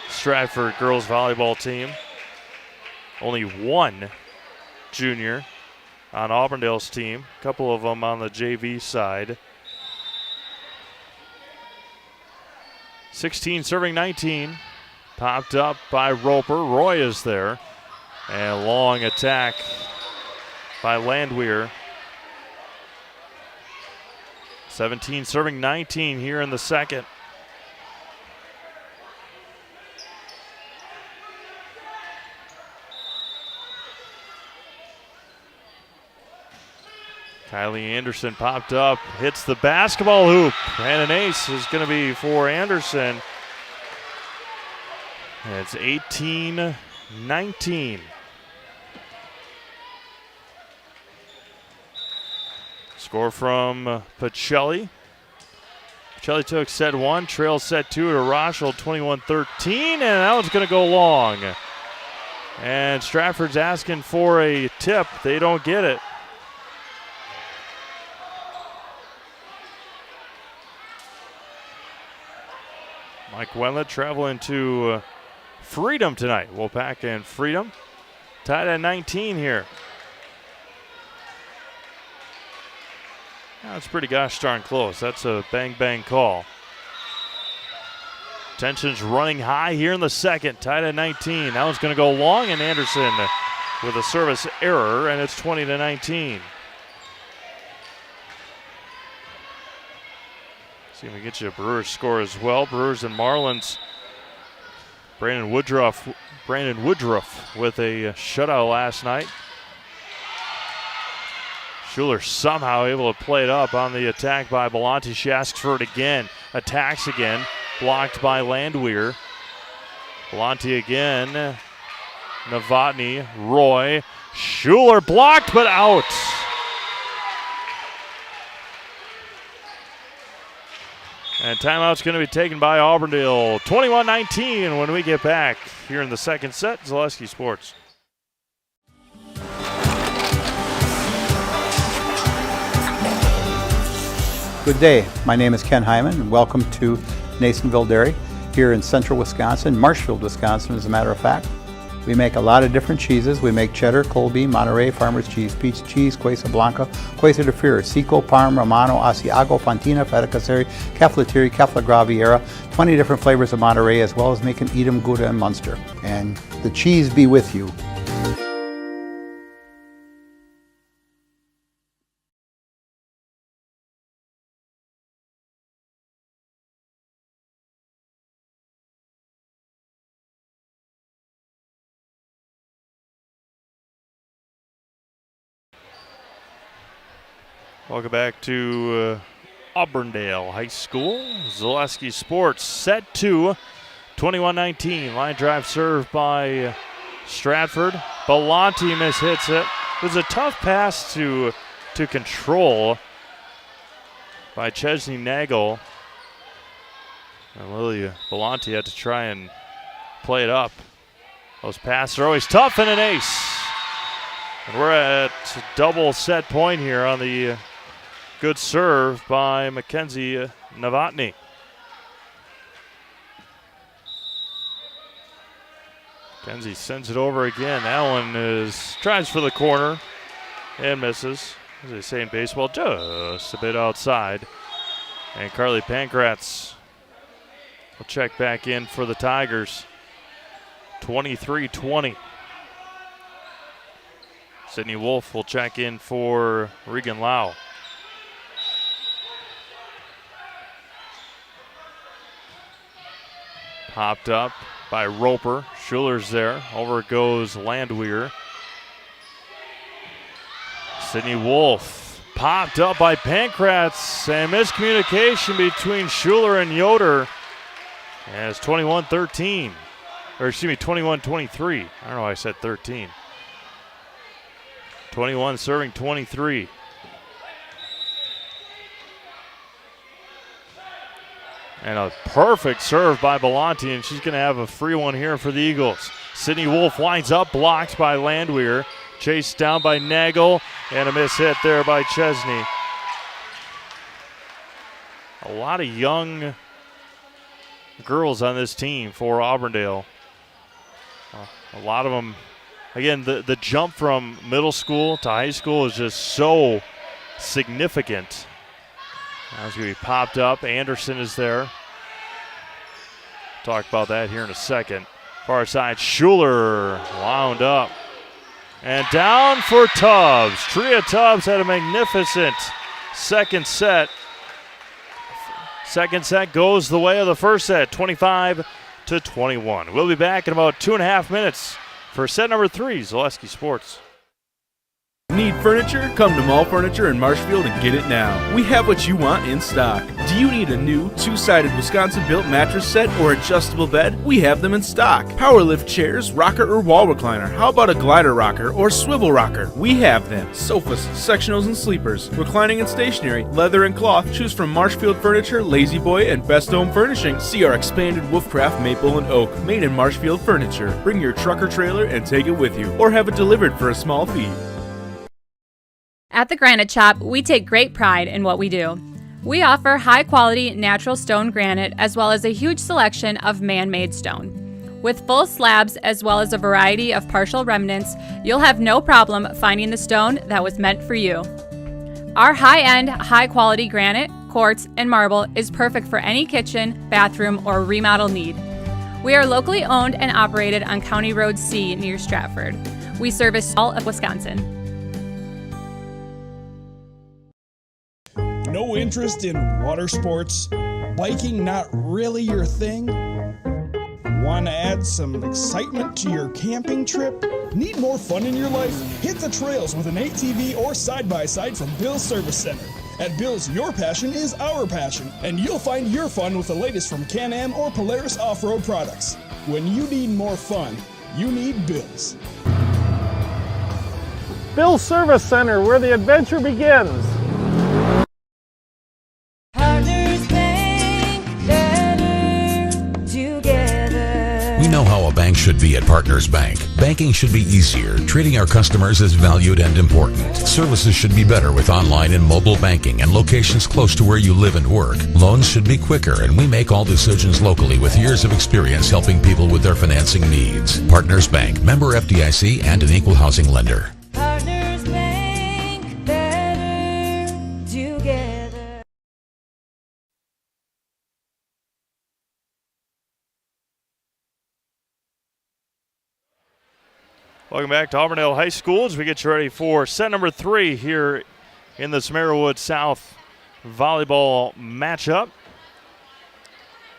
Stratford girls volleyball team. Only 1 junior on Auburndale's team. A couple of them on the JV side. 16 serving 19. Popped up by Roper. Roy is there. And a long attack by Landwehr. 17 serving 19 here in the second. Kylie Anderson popped up, hits the basketball hoop, and an ace is going to be for Anderson. And it's 18-19. Score from Pacelli. Pacelli took set 1, trails set 2 to Rochel, 21-13, and that one's going to go long. And Stratford's asking for a tip. They don't get it. Mike Wendland traveling to Freedom tonight. Wolfpack and Freedom tied at 19 here. That's pretty gosh darn close. That's a bang call. Tension's running high here in the second. Tied at 19. That one's going to go long, and Anderson with a service error, and it's 20-19. See if we get you a Brewers score as well. Brewers and Marlins. Brandon Woodruff with a shutout last night. Schuler somehow able to play it up on the attack by Belanti. She asks for it again. Attacks again. Blocked by Landwehr. Belanti again. Novotny. Roy. Schuler blocked but out. And timeout's going to be taken by Auburndale. 21-19 when we get back here in the second set. Zaleski Sports. Good day. My name is Ken Hyman, and welcome to Nasonville Dairy here in central Wisconsin, Marshfield, Wisconsin, as a matter of fact. We make a lot of different cheeses. We make cheddar, Colby, Monterey, Farmer's Cheese, Peach Cheese, Quesa Blanca, Quesa de Freer, Seco, Parm, Romano, Asiago, Fontina, Feta Caseri, Caflateri, Cafla Graviera, 20 different flavors of Monterey, as well as making Edam, Gouda, and Munster. And the cheese be with you. Welcome back to Auburndale High School. Zaleski Sports set 2, 21-19. Line drive served by Stratford. Belanti mishits it. It was a tough pass to control by Chesney Nagel. And Lily Belanti had to try and play it up. Those passes are always tough, and an ace. And we're at double set point here on the good serve by Mackenzie Novotny. Mackenzie sends it over again. That one tries for the corner and misses. As they say in baseball, just a bit outside. And Carly Pankratz will check back in for the Tigers. 23-20. Sydney Wolf will check in for Regan Lau. Popped up by Roper. Schuler's there. Over goes Landwehr. Sydney Wolf popped up by Pankratz, and miscommunication between Schuler and Yoder. And it's 21-13. Or excuse me, 21-23. I don't know why I said 13. 21 serving 23. And a perfect serve by Belanti, and she's going to have a free one here for the Eagles. Sydney Wolf winds up, blocked by Landwehr. Chased down by Nagel, and a miss hit there by Chesney. A lot of young girls on this team for Auburndale. A lot of them, again, the jump from middle school to high school is just so significant. Now it's going to be popped up. Anderson is there. Talk about that here in a second. Far side, Schuler wound up. And down for Tubbs. Tria Tubbs had a magnificent second set. Second set goes the way of the first set, 25-21. We'll be back in about 2.5 minutes for set number 3, Zaleski Sports. Need furniture? Come to Mall Furniture in Marshfield and get it now. We have what you want in stock. Do you need a new two-sided Wisconsin-built mattress set or adjustable bed? We have them in stock. Power lift chairs, rocker or wall recliner. How about a glider rocker or swivel rocker? We have them. Sofas, sectionals and sleepers, reclining and stationary, leather and cloth. Choose from Marshfield Furniture, Lazy Boy, and Best Home Furnishing. See our expanded Wolfcraft Maple and Oak, made in Marshfield Furniture. Bring your truck or trailer and take it with you, or have it delivered for a small fee. At the Granite Shop, we take great pride in what we do. We offer high-quality natural stone granite as well as a huge selection of man-made stone. With full slabs as well as a variety of partial remnants, you'll have no problem finding the stone that was meant for you. Our high-end, high-quality granite, quartz, and marble is perfect for any kitchen, bathroom, or remodel need. We are locally owned and operated on County Road C near Stratford. We service all of Wisconsin. No interest in water sports? Biking not really your thing? Want to add some excitement to your camping trip? Need more fun in your life? Hit the trails with an ATV or side-by-side from Bill's Service Center. At Bill's, your passion is our passion, and you'll find your fun with the latest from Can-Am or Polaris off-road products. When you need more fun, you need Bill's. Bill's Service Center, where the adventure begins. We know how a bank should be at Partners Bank. Banking should be easier, treating our customers as valued and important. Services should be better with online and mobile banking and locations close to where you live and work. Loans should be quicker, and we make all decisions locally with years of experience helping people with their financing needs. Partners Bank, member FDIC, and an equal housing lender. Partners Bank, better together. Welcome back to Auburndale High School as we get you ready for set number 3 here in the Smeralwood South volleyball matchup.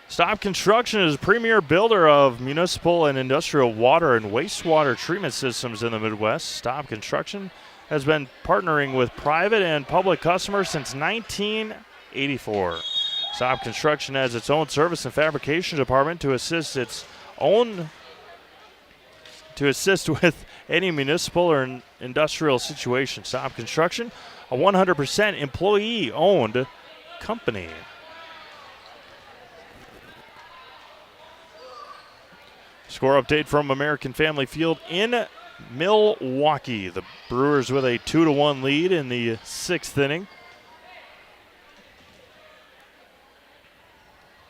Stop Construction is a premier builder of municipal and industrial water and wastewater treatment systems in the Midwest. Stop Construction has been partnering with private and public customers since 1984. Stop Construction has its own service and fabrication department to assist with any municipal or industrial situation. Stop Construction, a 100% employee-owned company. Score update from American Family Field in Milwaukee. The Brewers with a 2-1 lead in the 6th inning.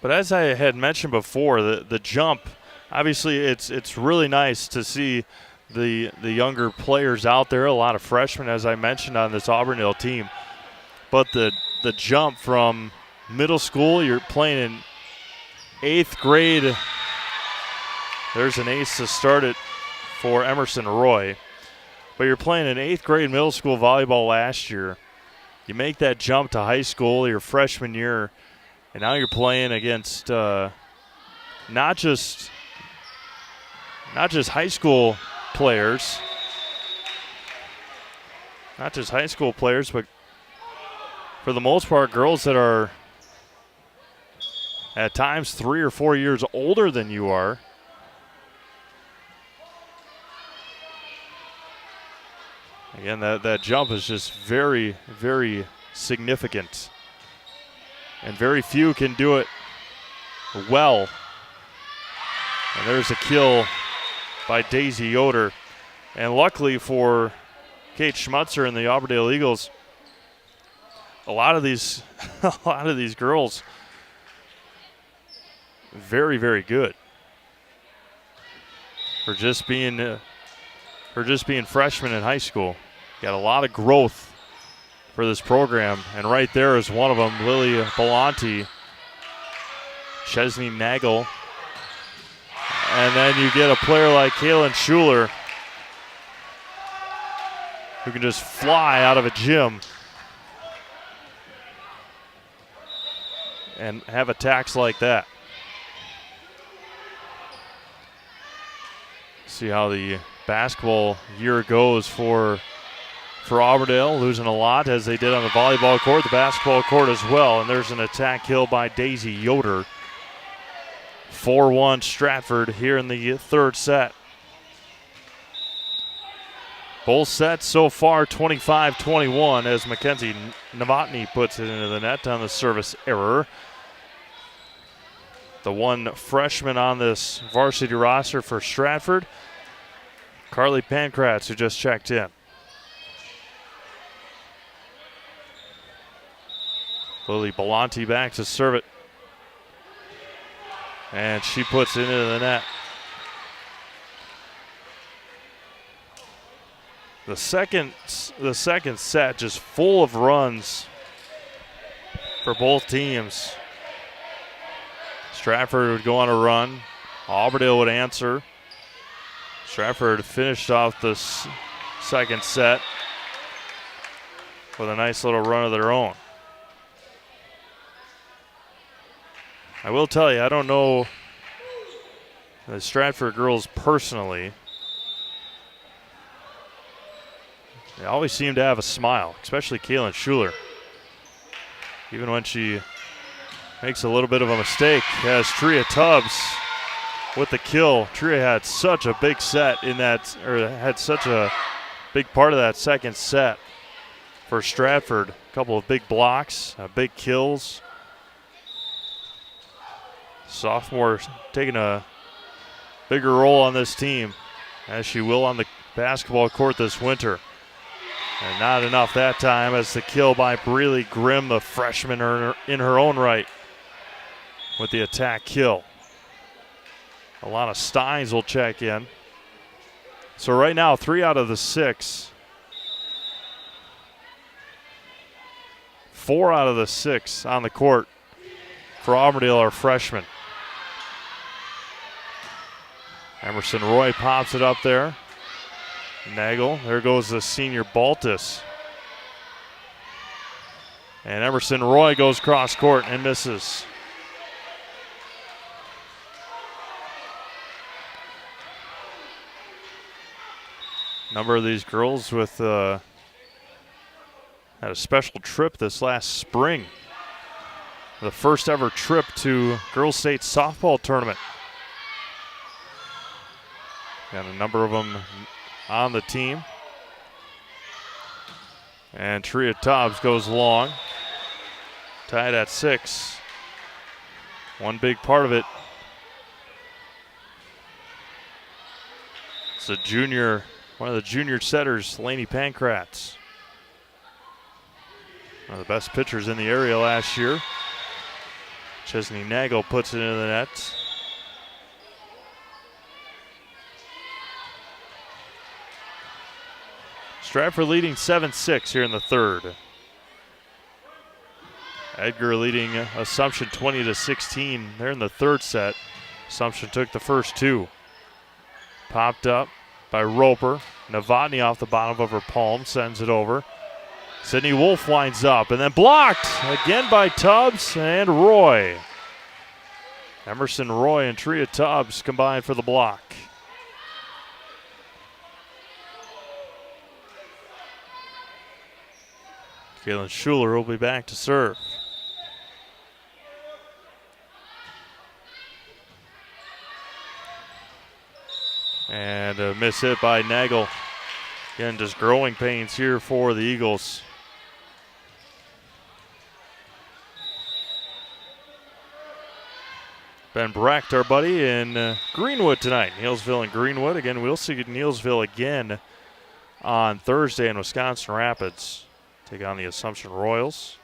But as I had mentioned before, the jump, obviously it's really nice to see the younger players out there, a lot of freshmen, as I mentioned, on this Auburndale team. But the jump from middle school, you're playing in 8th grade. There's an ace to start it for Emerson Roy. But you're playing in 8th grade middle school volleyball last year. You make that jump to high school your freshman year, and now you're playing against not just high school players, but for the most part, girls that are at times 3 or 4 years older than you are. Again, that jump is just very, very significant. And very few can do it well. And there's a kill by Daisy Yoder. And luckily for Kate Schmutzer and the Auburndale Eagles, a lot of these girls very, very good for just being freshmen in high school. Got a lot of growth for this program, and right there is one of them, Lily Belanti, Chesney Nagel, and then you get a player like Kaylin Schuler who can just fly out of a gym and have attacks like that. See how the basketball year goes for Auburndale, losing a lot as they did on the volleyball court, the basketball court as well. And there's an attack kill by Daisy Yoder. 4-1 Stratford here in the third set. Both sets so far 25-21 as Mackenzie Novotny puts it into the net on the service error. The one freshman on this varsity roster for Stratford, Carly Pankratz, who just checked in. Lily Belanti back to serve it. And she puts it into the net. The second set just full of runs for both teams. Stratford would go on a run. Auburndale would answer. Stratford finished off the second set with a nice little run of their own. I will tell you, I don't know the Stratford girls personally. They always seem to have a smile, especially Kaylin Schuler. Even when she makes a little bit of a mistake, has Tria Tubbs with the kill. Tria had such a big set in that, or had such a big part of that second set for Stratford. A couple of big blocks, big kills. Sophomore taking a bigger role on this team, as she will on the basketball court this winter. And not enough that time as the kill by Breely Grimm, the freshman in her own right, with the attack kill. Alana Steins will check in. So right now, 3 out of the 6. 4 out of the 6 on the court for Auburndale are freshmen. Emerson Roy pops it up there. Nagel, there goes the senior Baltus. And Emerson Roy goes cross court and misses. A number of these girls with had a special trip this last spring. The first ever trip to Girls State softball tournament. Got a number of them on the team. And Tria Tubbs goes long. Tied at 6. One big part of it. It's a junior, one of the junior setters, Lainey Pankratz. One of the best pitchers in the area last year. Chesney Nagel puts it into the net. Stratford leading 7-6 here in the third. Edgar leading Assumption 20-16. They're in the third set. Assumption took the first 2. Popped up by Roper. Novotny off the bottom of her palm sends it over. Sydney Wolf winds up and then blocked again by Tubbs and Roy. Emerson Roy and Tria Tubbs combined for the block. Kaylin Schuler will be back to serve. And a miss hit by Nagel. Again, just growing pains here for the Eagles. Ben Brecht, our buddy, in Greenwood tonight. Neilsville and Greenwood. Again, we'll see Neilsville again on Thursday in Wisconsin Rapids. Take on the Assumption Royals.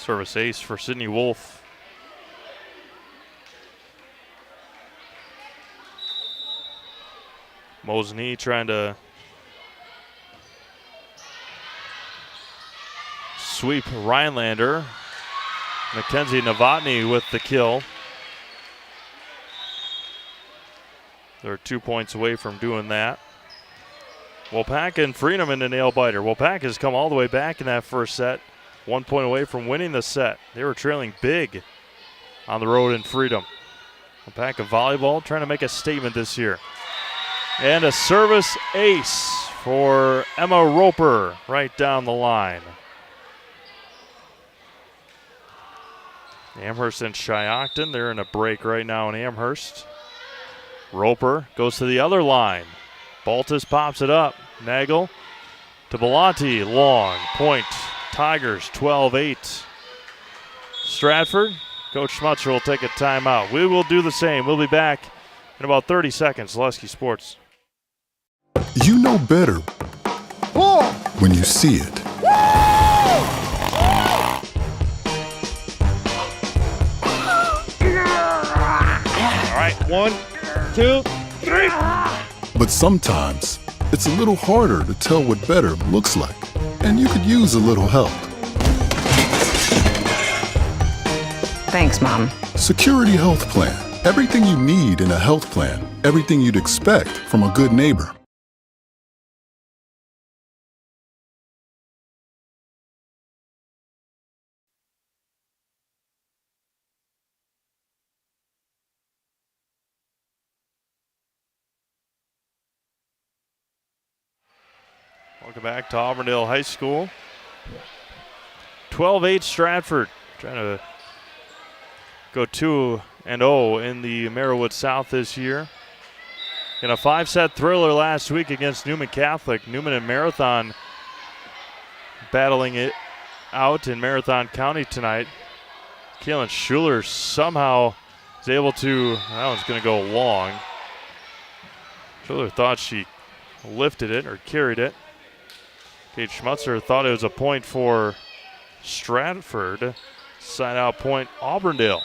Service ace for Sydney Wolf. Mosney trying to sweep Rhinelander. Mackenzie Novotny with the kill. They're 2 points away from doing that. Wapaka and Freedom in the nail biter. Wapaka has come all the way back in that first set. 1 point away from winning the set. They were trailing big on the road in Freedom. Wapaka volleyball trying to make a statement this year. And a service ace for Emma Roper right down the line. Amherst and Shiocton, they're in a break right now in Amherst. Roper goes to the other line. Baltus pops it up. Nagel to Belanti. Long. Point. Tigers 12-8. Stratford. Coach Schmutzer will take a timeout. We will do the same. We'll be back in about 30 seconds. Lusky Sports. You know better when you see it. All right, 1, 2, 3. But sometimes it's a little harder to tell what better looks like, and you could use a little help. Thanks, Mom. Security Health Plan. Everything you need in a health plan. Everything you'd expect from a good neighbor. Welcome back to Auburndale High School. 12-8 Stratford. Trying to go 2-0 in the Merriwood South this year. In a 5-set thriller last week against Newman Catholic. Newman and Marathon battling it out in Marathon County tonight. Kaylin Schuler somehow is able to, that one's going to go long. Schuler thought she lifted it or carried it. Kate Schmutzer thought it was a point for Stratford. Side out point Auburndale.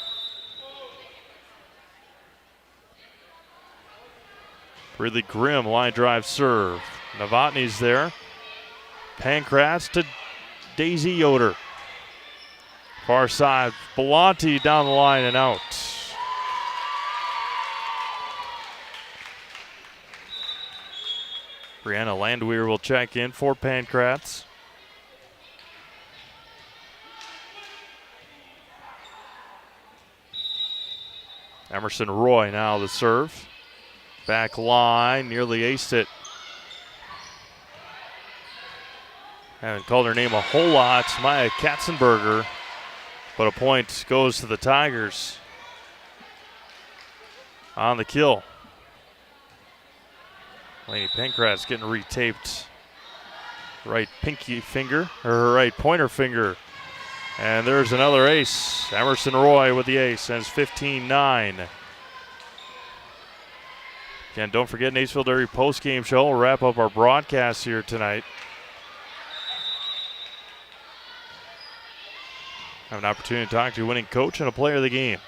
Really Grimm line drive serve. Novotny's there. Pankratz to Daisy Yoder. Far side, Belanti down the line and out. Brianna Landwehr will check in for Pankratz. Emerson Roy now the serve. Back line, nearly aced it. Haven't called her name a whole lot. Maya Katzenberger. But a point goes to the Tigers on the kill. Lainey Pankratz getting retaped. Right pinky finger, or her right pointer finger. And there's another ace. Emerson Roy with the ace, and it's 15-9. Again, don't forget Naysville Dairy post-game show. We'll wrap up our broadcast here tonight. Have an opportunity to talk to a winning coach and a player of the game.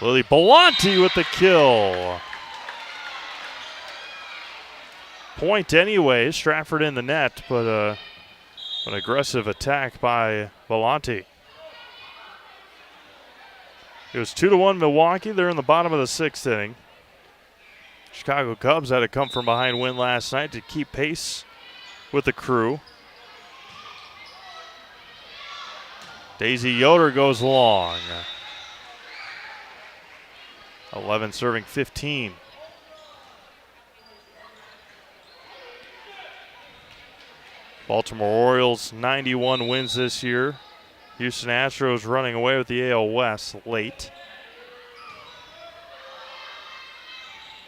Lily Belanti with the kill. Point anyway. Stratford in the net, but an aggressive attack by Belanti. It was 2-1 Milwaukee. They're in the bottom of the 6th inning. Chicago Cubs had a come from behind win last night to keep pace with the Crew. Daisy Yoder goes long. 11 serving 15. Baltimore Orioles 91 wins this year. Houston Astros running away with the AL West late.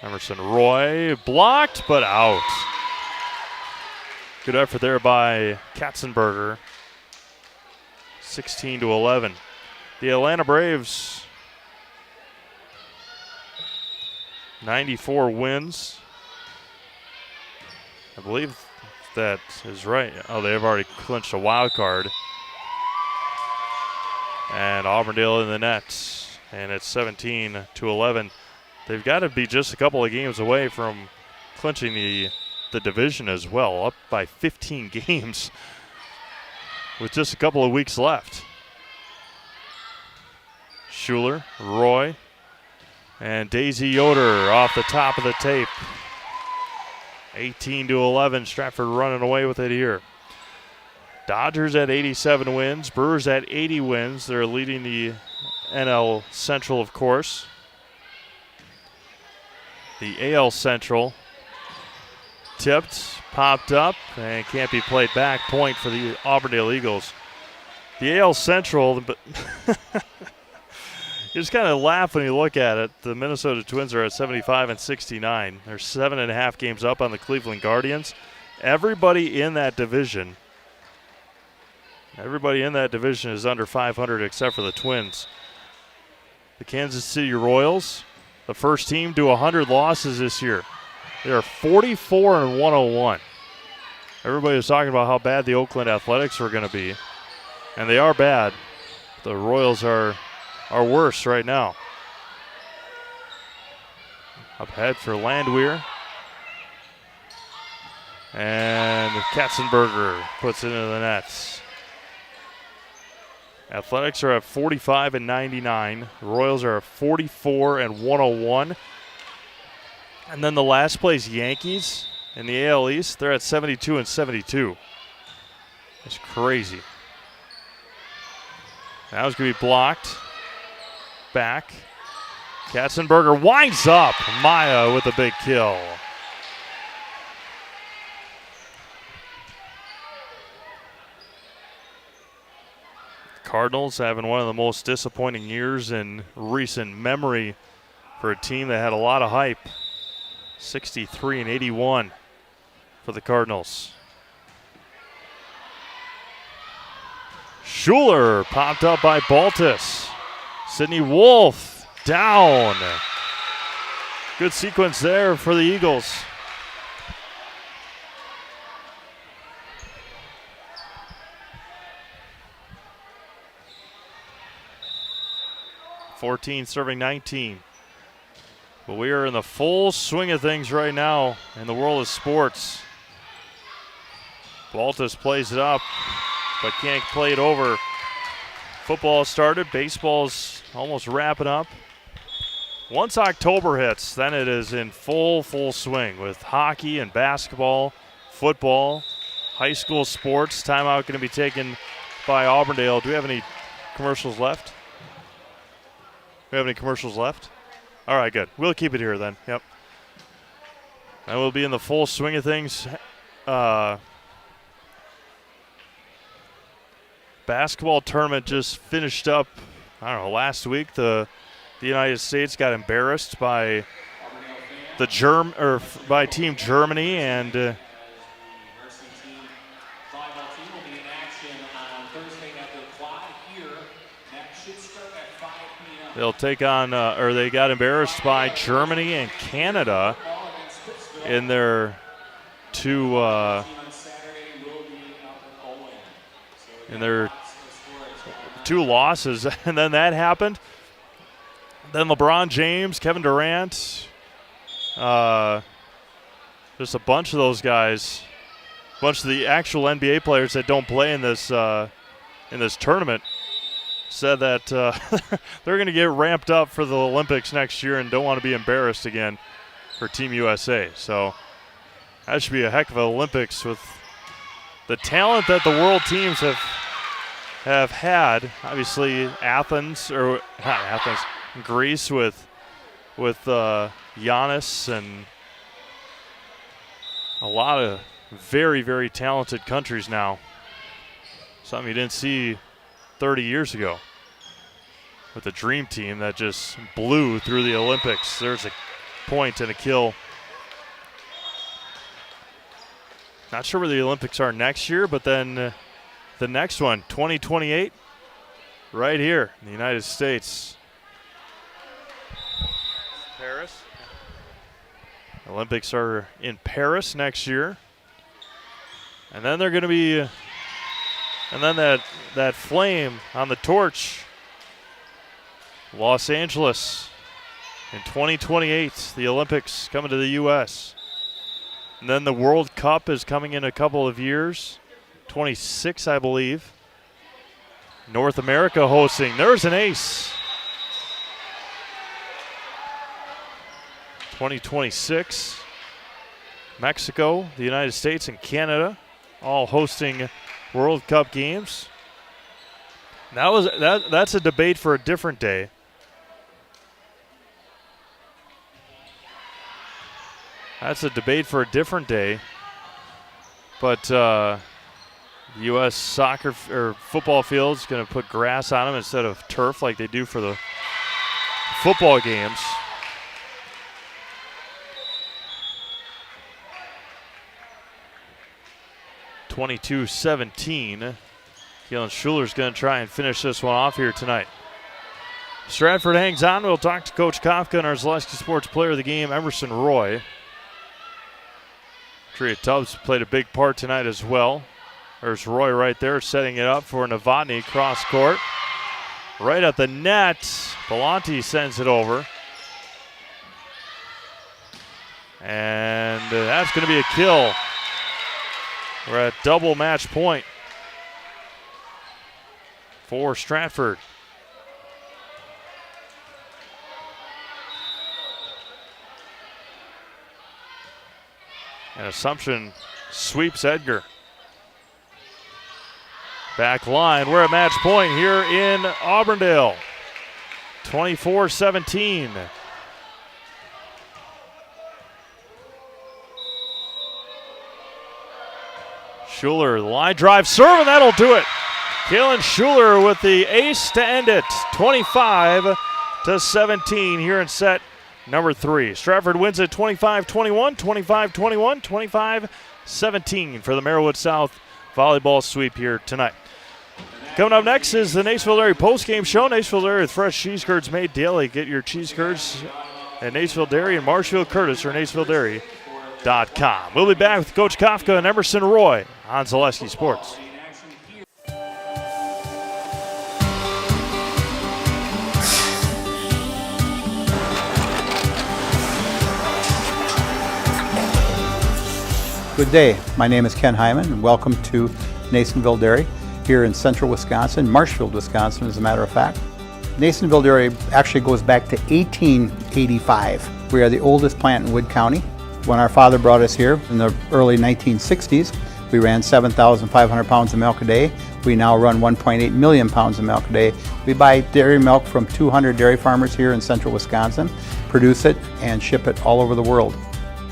Emerson Roy blocked but out. Good effort there by Katzenberger. 16-11. The Atlanta Braves 94 wins. I believe that is right. Oh, they have already clinched a wild card. And Auburndale in the net. And it's 17-11. They've got to be just a couple of games away from clinching the division as well, up by 15 games with just a couple of weeks left. Schuler, Roy, and Daisy Yoder off the top of the tape. 18-11, Stratford running away with it here. Dodgers at 87 wins, Brewers at 80 wins. They're leading the NL Central, of course. The AL Central tipped, popped up, and can't be played back. Point for the Auburndale Eagles. The AL Central, but you just kind of laugh when you look at it. The Minnesota Twins are at 75-69. They're 7.5 games up on the Cleveland Guardians. Everybody in that division is under 500 except for the Twins. The Kansas City Royals, the first team to 100 losses this year. They are 44-101. Everybody was talking about how bad the Oakland Athletics were going to be, and they are bad. The Royals are worse right now. Up ahead for Landwehr. And Katzenberger puts it into the nets. Athletics are at 45-99. The Royals are at 44-101. And then the last place Yankees in the AL East, they're at 72-72. That's crazy. That was going to be blocked. Back. Katzenberger winds up. Maya with a big kill. Cardinals having one of the most disappointing years in recent memory for a team that had a lot of hype. 63-81 for the Cardinals. Schuler popped up by Baltus. Sidney Wolf down. Good sequence there for the Eagles. (14 serving 19). But we are in the full swing of things right now in the world of sports. Baltus plays it up, but can't play it over. Football started. Baseball's almost wrapping up. Once October hits, then it is in full swing with hockey and basketball, football, high school sports. Timeout going to be taken by Auburndale. Do we have any commercials left? Do we have any commercials left? All right, good. We'll keep it here then. Yep. And we'll be in the full swing of things. Basketball tournament just finished up, I don't know, last week. The United States got embarrassed by by Team Germany, and they'll take on, they got embarrassed by Germany and Canada in their two losses, and then that happened. Then LeBron James, Kevin Durant, just a bunch of those guys, a bunch of the actual NBA players that don't play in this tournament, said that they're going to get ramped up for the Olympics next year and don't want to be embarrassed again for Team USA. So that should be a heck of an Olympics with the talent that the world teams have had. Obviously, Greece with Giannis and a lot of very, very talented countries now. Something you didn't see 30 years ago with the Dream Team that just blew through the Olympics. There's a point and a kill. Not sure where the Olympics are next year, but then the next one, 2028, right here in the United States. Paris. Olympics are in Paris next year. And then they're going to be, and then that flame on the torch Los Angeles in 2028, the Olympics coming to the U.S. And then the World Cup is coming in a couple of years, 26, I believe. North America hosting. There's an ace. 2026. Mexico, the United States, and Canada all hosting World Cup games. That's a debate for a different day. That's a debate for a different day. But the U.S. soccer or football field is going to put grass on them instead of turf like they do for the football games. (22-17). Keelan Schuler's going to try and finish this one off here tonight. Stratford hangs on. We'll talk to Coach Kafka and our Zaleski Sports Player of the Game, Emerson Roy. Tria Tubbs played a big part tonight as well. There's Roy right there setting it up for Novotny cross court. Right at the net. Belanti sends it over. And that's going to be a kill. We're at double match point for Stratford. And Assumption sweeps Edgar. Back line, we're at match point here in Auburndale. 24-17. Schuler, the line drive serve, and that'll do it. Keelan Schuler with the ace to end it. 25-17 here in set number 3. Stratford wins it 25-21, 25-21, 25-17 for the Merriwood South volleyball sweep here tonight. Coming up next is the Naysville Dairy postgame show. Naysville Dairy with fresh cheese curds made daily. Get your cheese curds at Naysville Dairy in Marshfield, Curtis, or NaysvilleDairy.com. We'll be back with Coach Kafka and Emerson Roy on Zaleski Sports. Good day. My name is Ken Hyman, and welcome to Nasonville Dairy here in central Wisconsin, Marshfield, Wisconsin, as a matter of fact. Nasonville Dairy actually goes back to 1885. We are the oldest plant in Wood County. When our father brought us here in the early 1960s, we ran 7,500 pounds of milk a day. We now run 1.8 million pounds of milk a day. We buy dairy milk from 200 dairy farmers here in central Wisconsin, produce it, and ship it all over the world.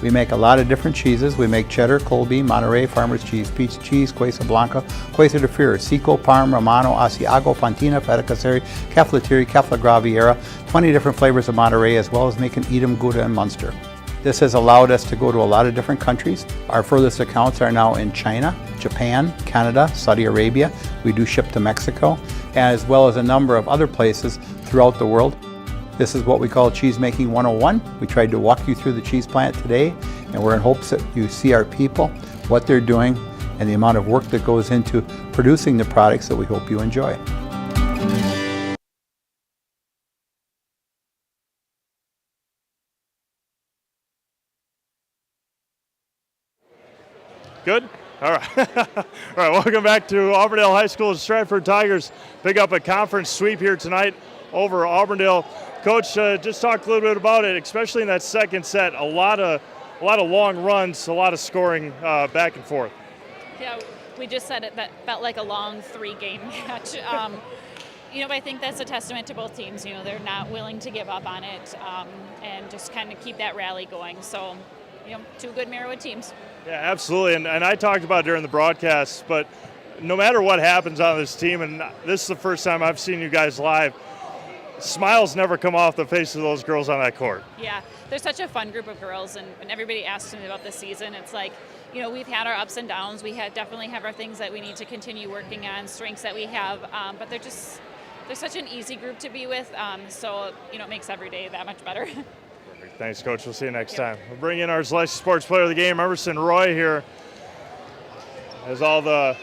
We make a lot of different cheeses. We make cheddar, Colby, Monterey, Farmer's Cheese, Pizza Cheese, Quesa Blanca, Quesa de Fear, Seco, Parm, Romano, Asiago, Fontina, Feta Caseri, Keflatiri, Kefla Graviera, 20 different flavors of Monterey, as well as making Edam, Gouda, and Munster. This has allowed us to go to a lot of different countries. Our furthest accounts are now in China, Japan, Canada, Saudi Arabia. We do ship to Mexico, as well as a number of other places throughout the world. This is what we call Cheese Making 101. We tried to walk you through the cheese plant today, and we're in hopes that you see our people, what they're doing, and the amount of work that goes into producing the products that we hope you enjoy. Good? All right. All right, welcome back to Auburndale High School. Stratford Tigers pick up a conference sweep here tonight over Auburndale. Coach, just talk a little bit about it, especially in that second set. A lot of long runs, a lot of scoring back and forth. Yeah, we just said it. That felt like a long 3-game match. I think that's a testament to both teams. They're not willing to give up on it and just kind of keep that rally going. So, two good Merriwood teams. Yeah, absolutely. And I talked about it during the broadcast, but no matter what happens on this team, and this is the first time I've seen you guys live, smiles never come off the face of those girls on that court. Yeah, they're such a fun group of girls, and when everybody asks me about the season, it's like, we've had our ups and downs. We definitely have our things that we need to continue working on, strengths that we have, but they're such an easy group to be with, so it makes every day that much better. Perfect. Thanks, Coach. We'll see you next time. We'll bring in our Zaleski Sports Player of the Game, Emerson Roy here. as all the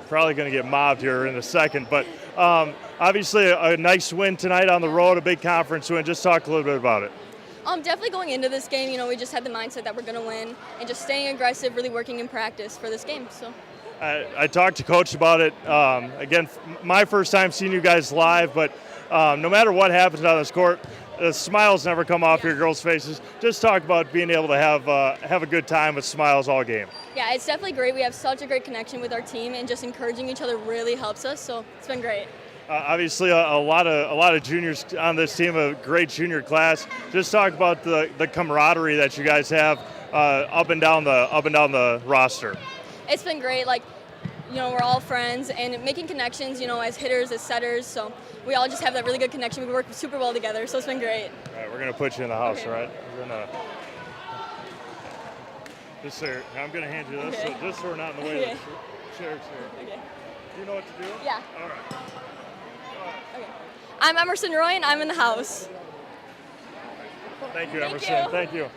probably going to get mobbed here in a second, but obviously a nice win tonight on the road, a big conference win. Just talk a little bit about it. Definitely going into this game, we just had the mindset that we're going to win and just staying aggressive, really working in practice for this game. So. I talked to Coach about it. Again, my first time seeing you guys live, but no matter what happens on this court, the smiles never come off your girls' faces. Just talk about being able to have a good time with smiles all game. Yeah, it's definitely great. We have such a great connection with our team, and just encouraging each other really helps us. So it's been great. Obviously, a lot of juniors on this team, a great junior class. Just talk about the camaraderie that you guys have up and down the roster. It's been great. We're all friends and making connections, as hitters, as setters. So we all just have that really good connection. We work super well together, so it's been great. All right, we're going to put you in the house, okay. All right? We're going to just here. I'm going to hand you this, okay. Just so we're not in the way of the chairs here. Okay. Do you know what to do? Yeah. All right. Okay. I'm Emerson Roy, and I'm in the house. Thank you, Emerson. Thank you.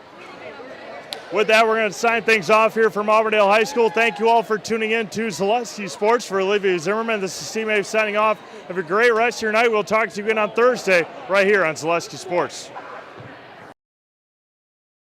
With that, we're going to sign things off here from Auburndale High School. Thank you all for tuning in to Zaleski Sports. For Olivia Zimmerman, this is Steve May signing off. Have a great rest of your night. We'll talk to you again on Thursday right here on Zaleski Sports.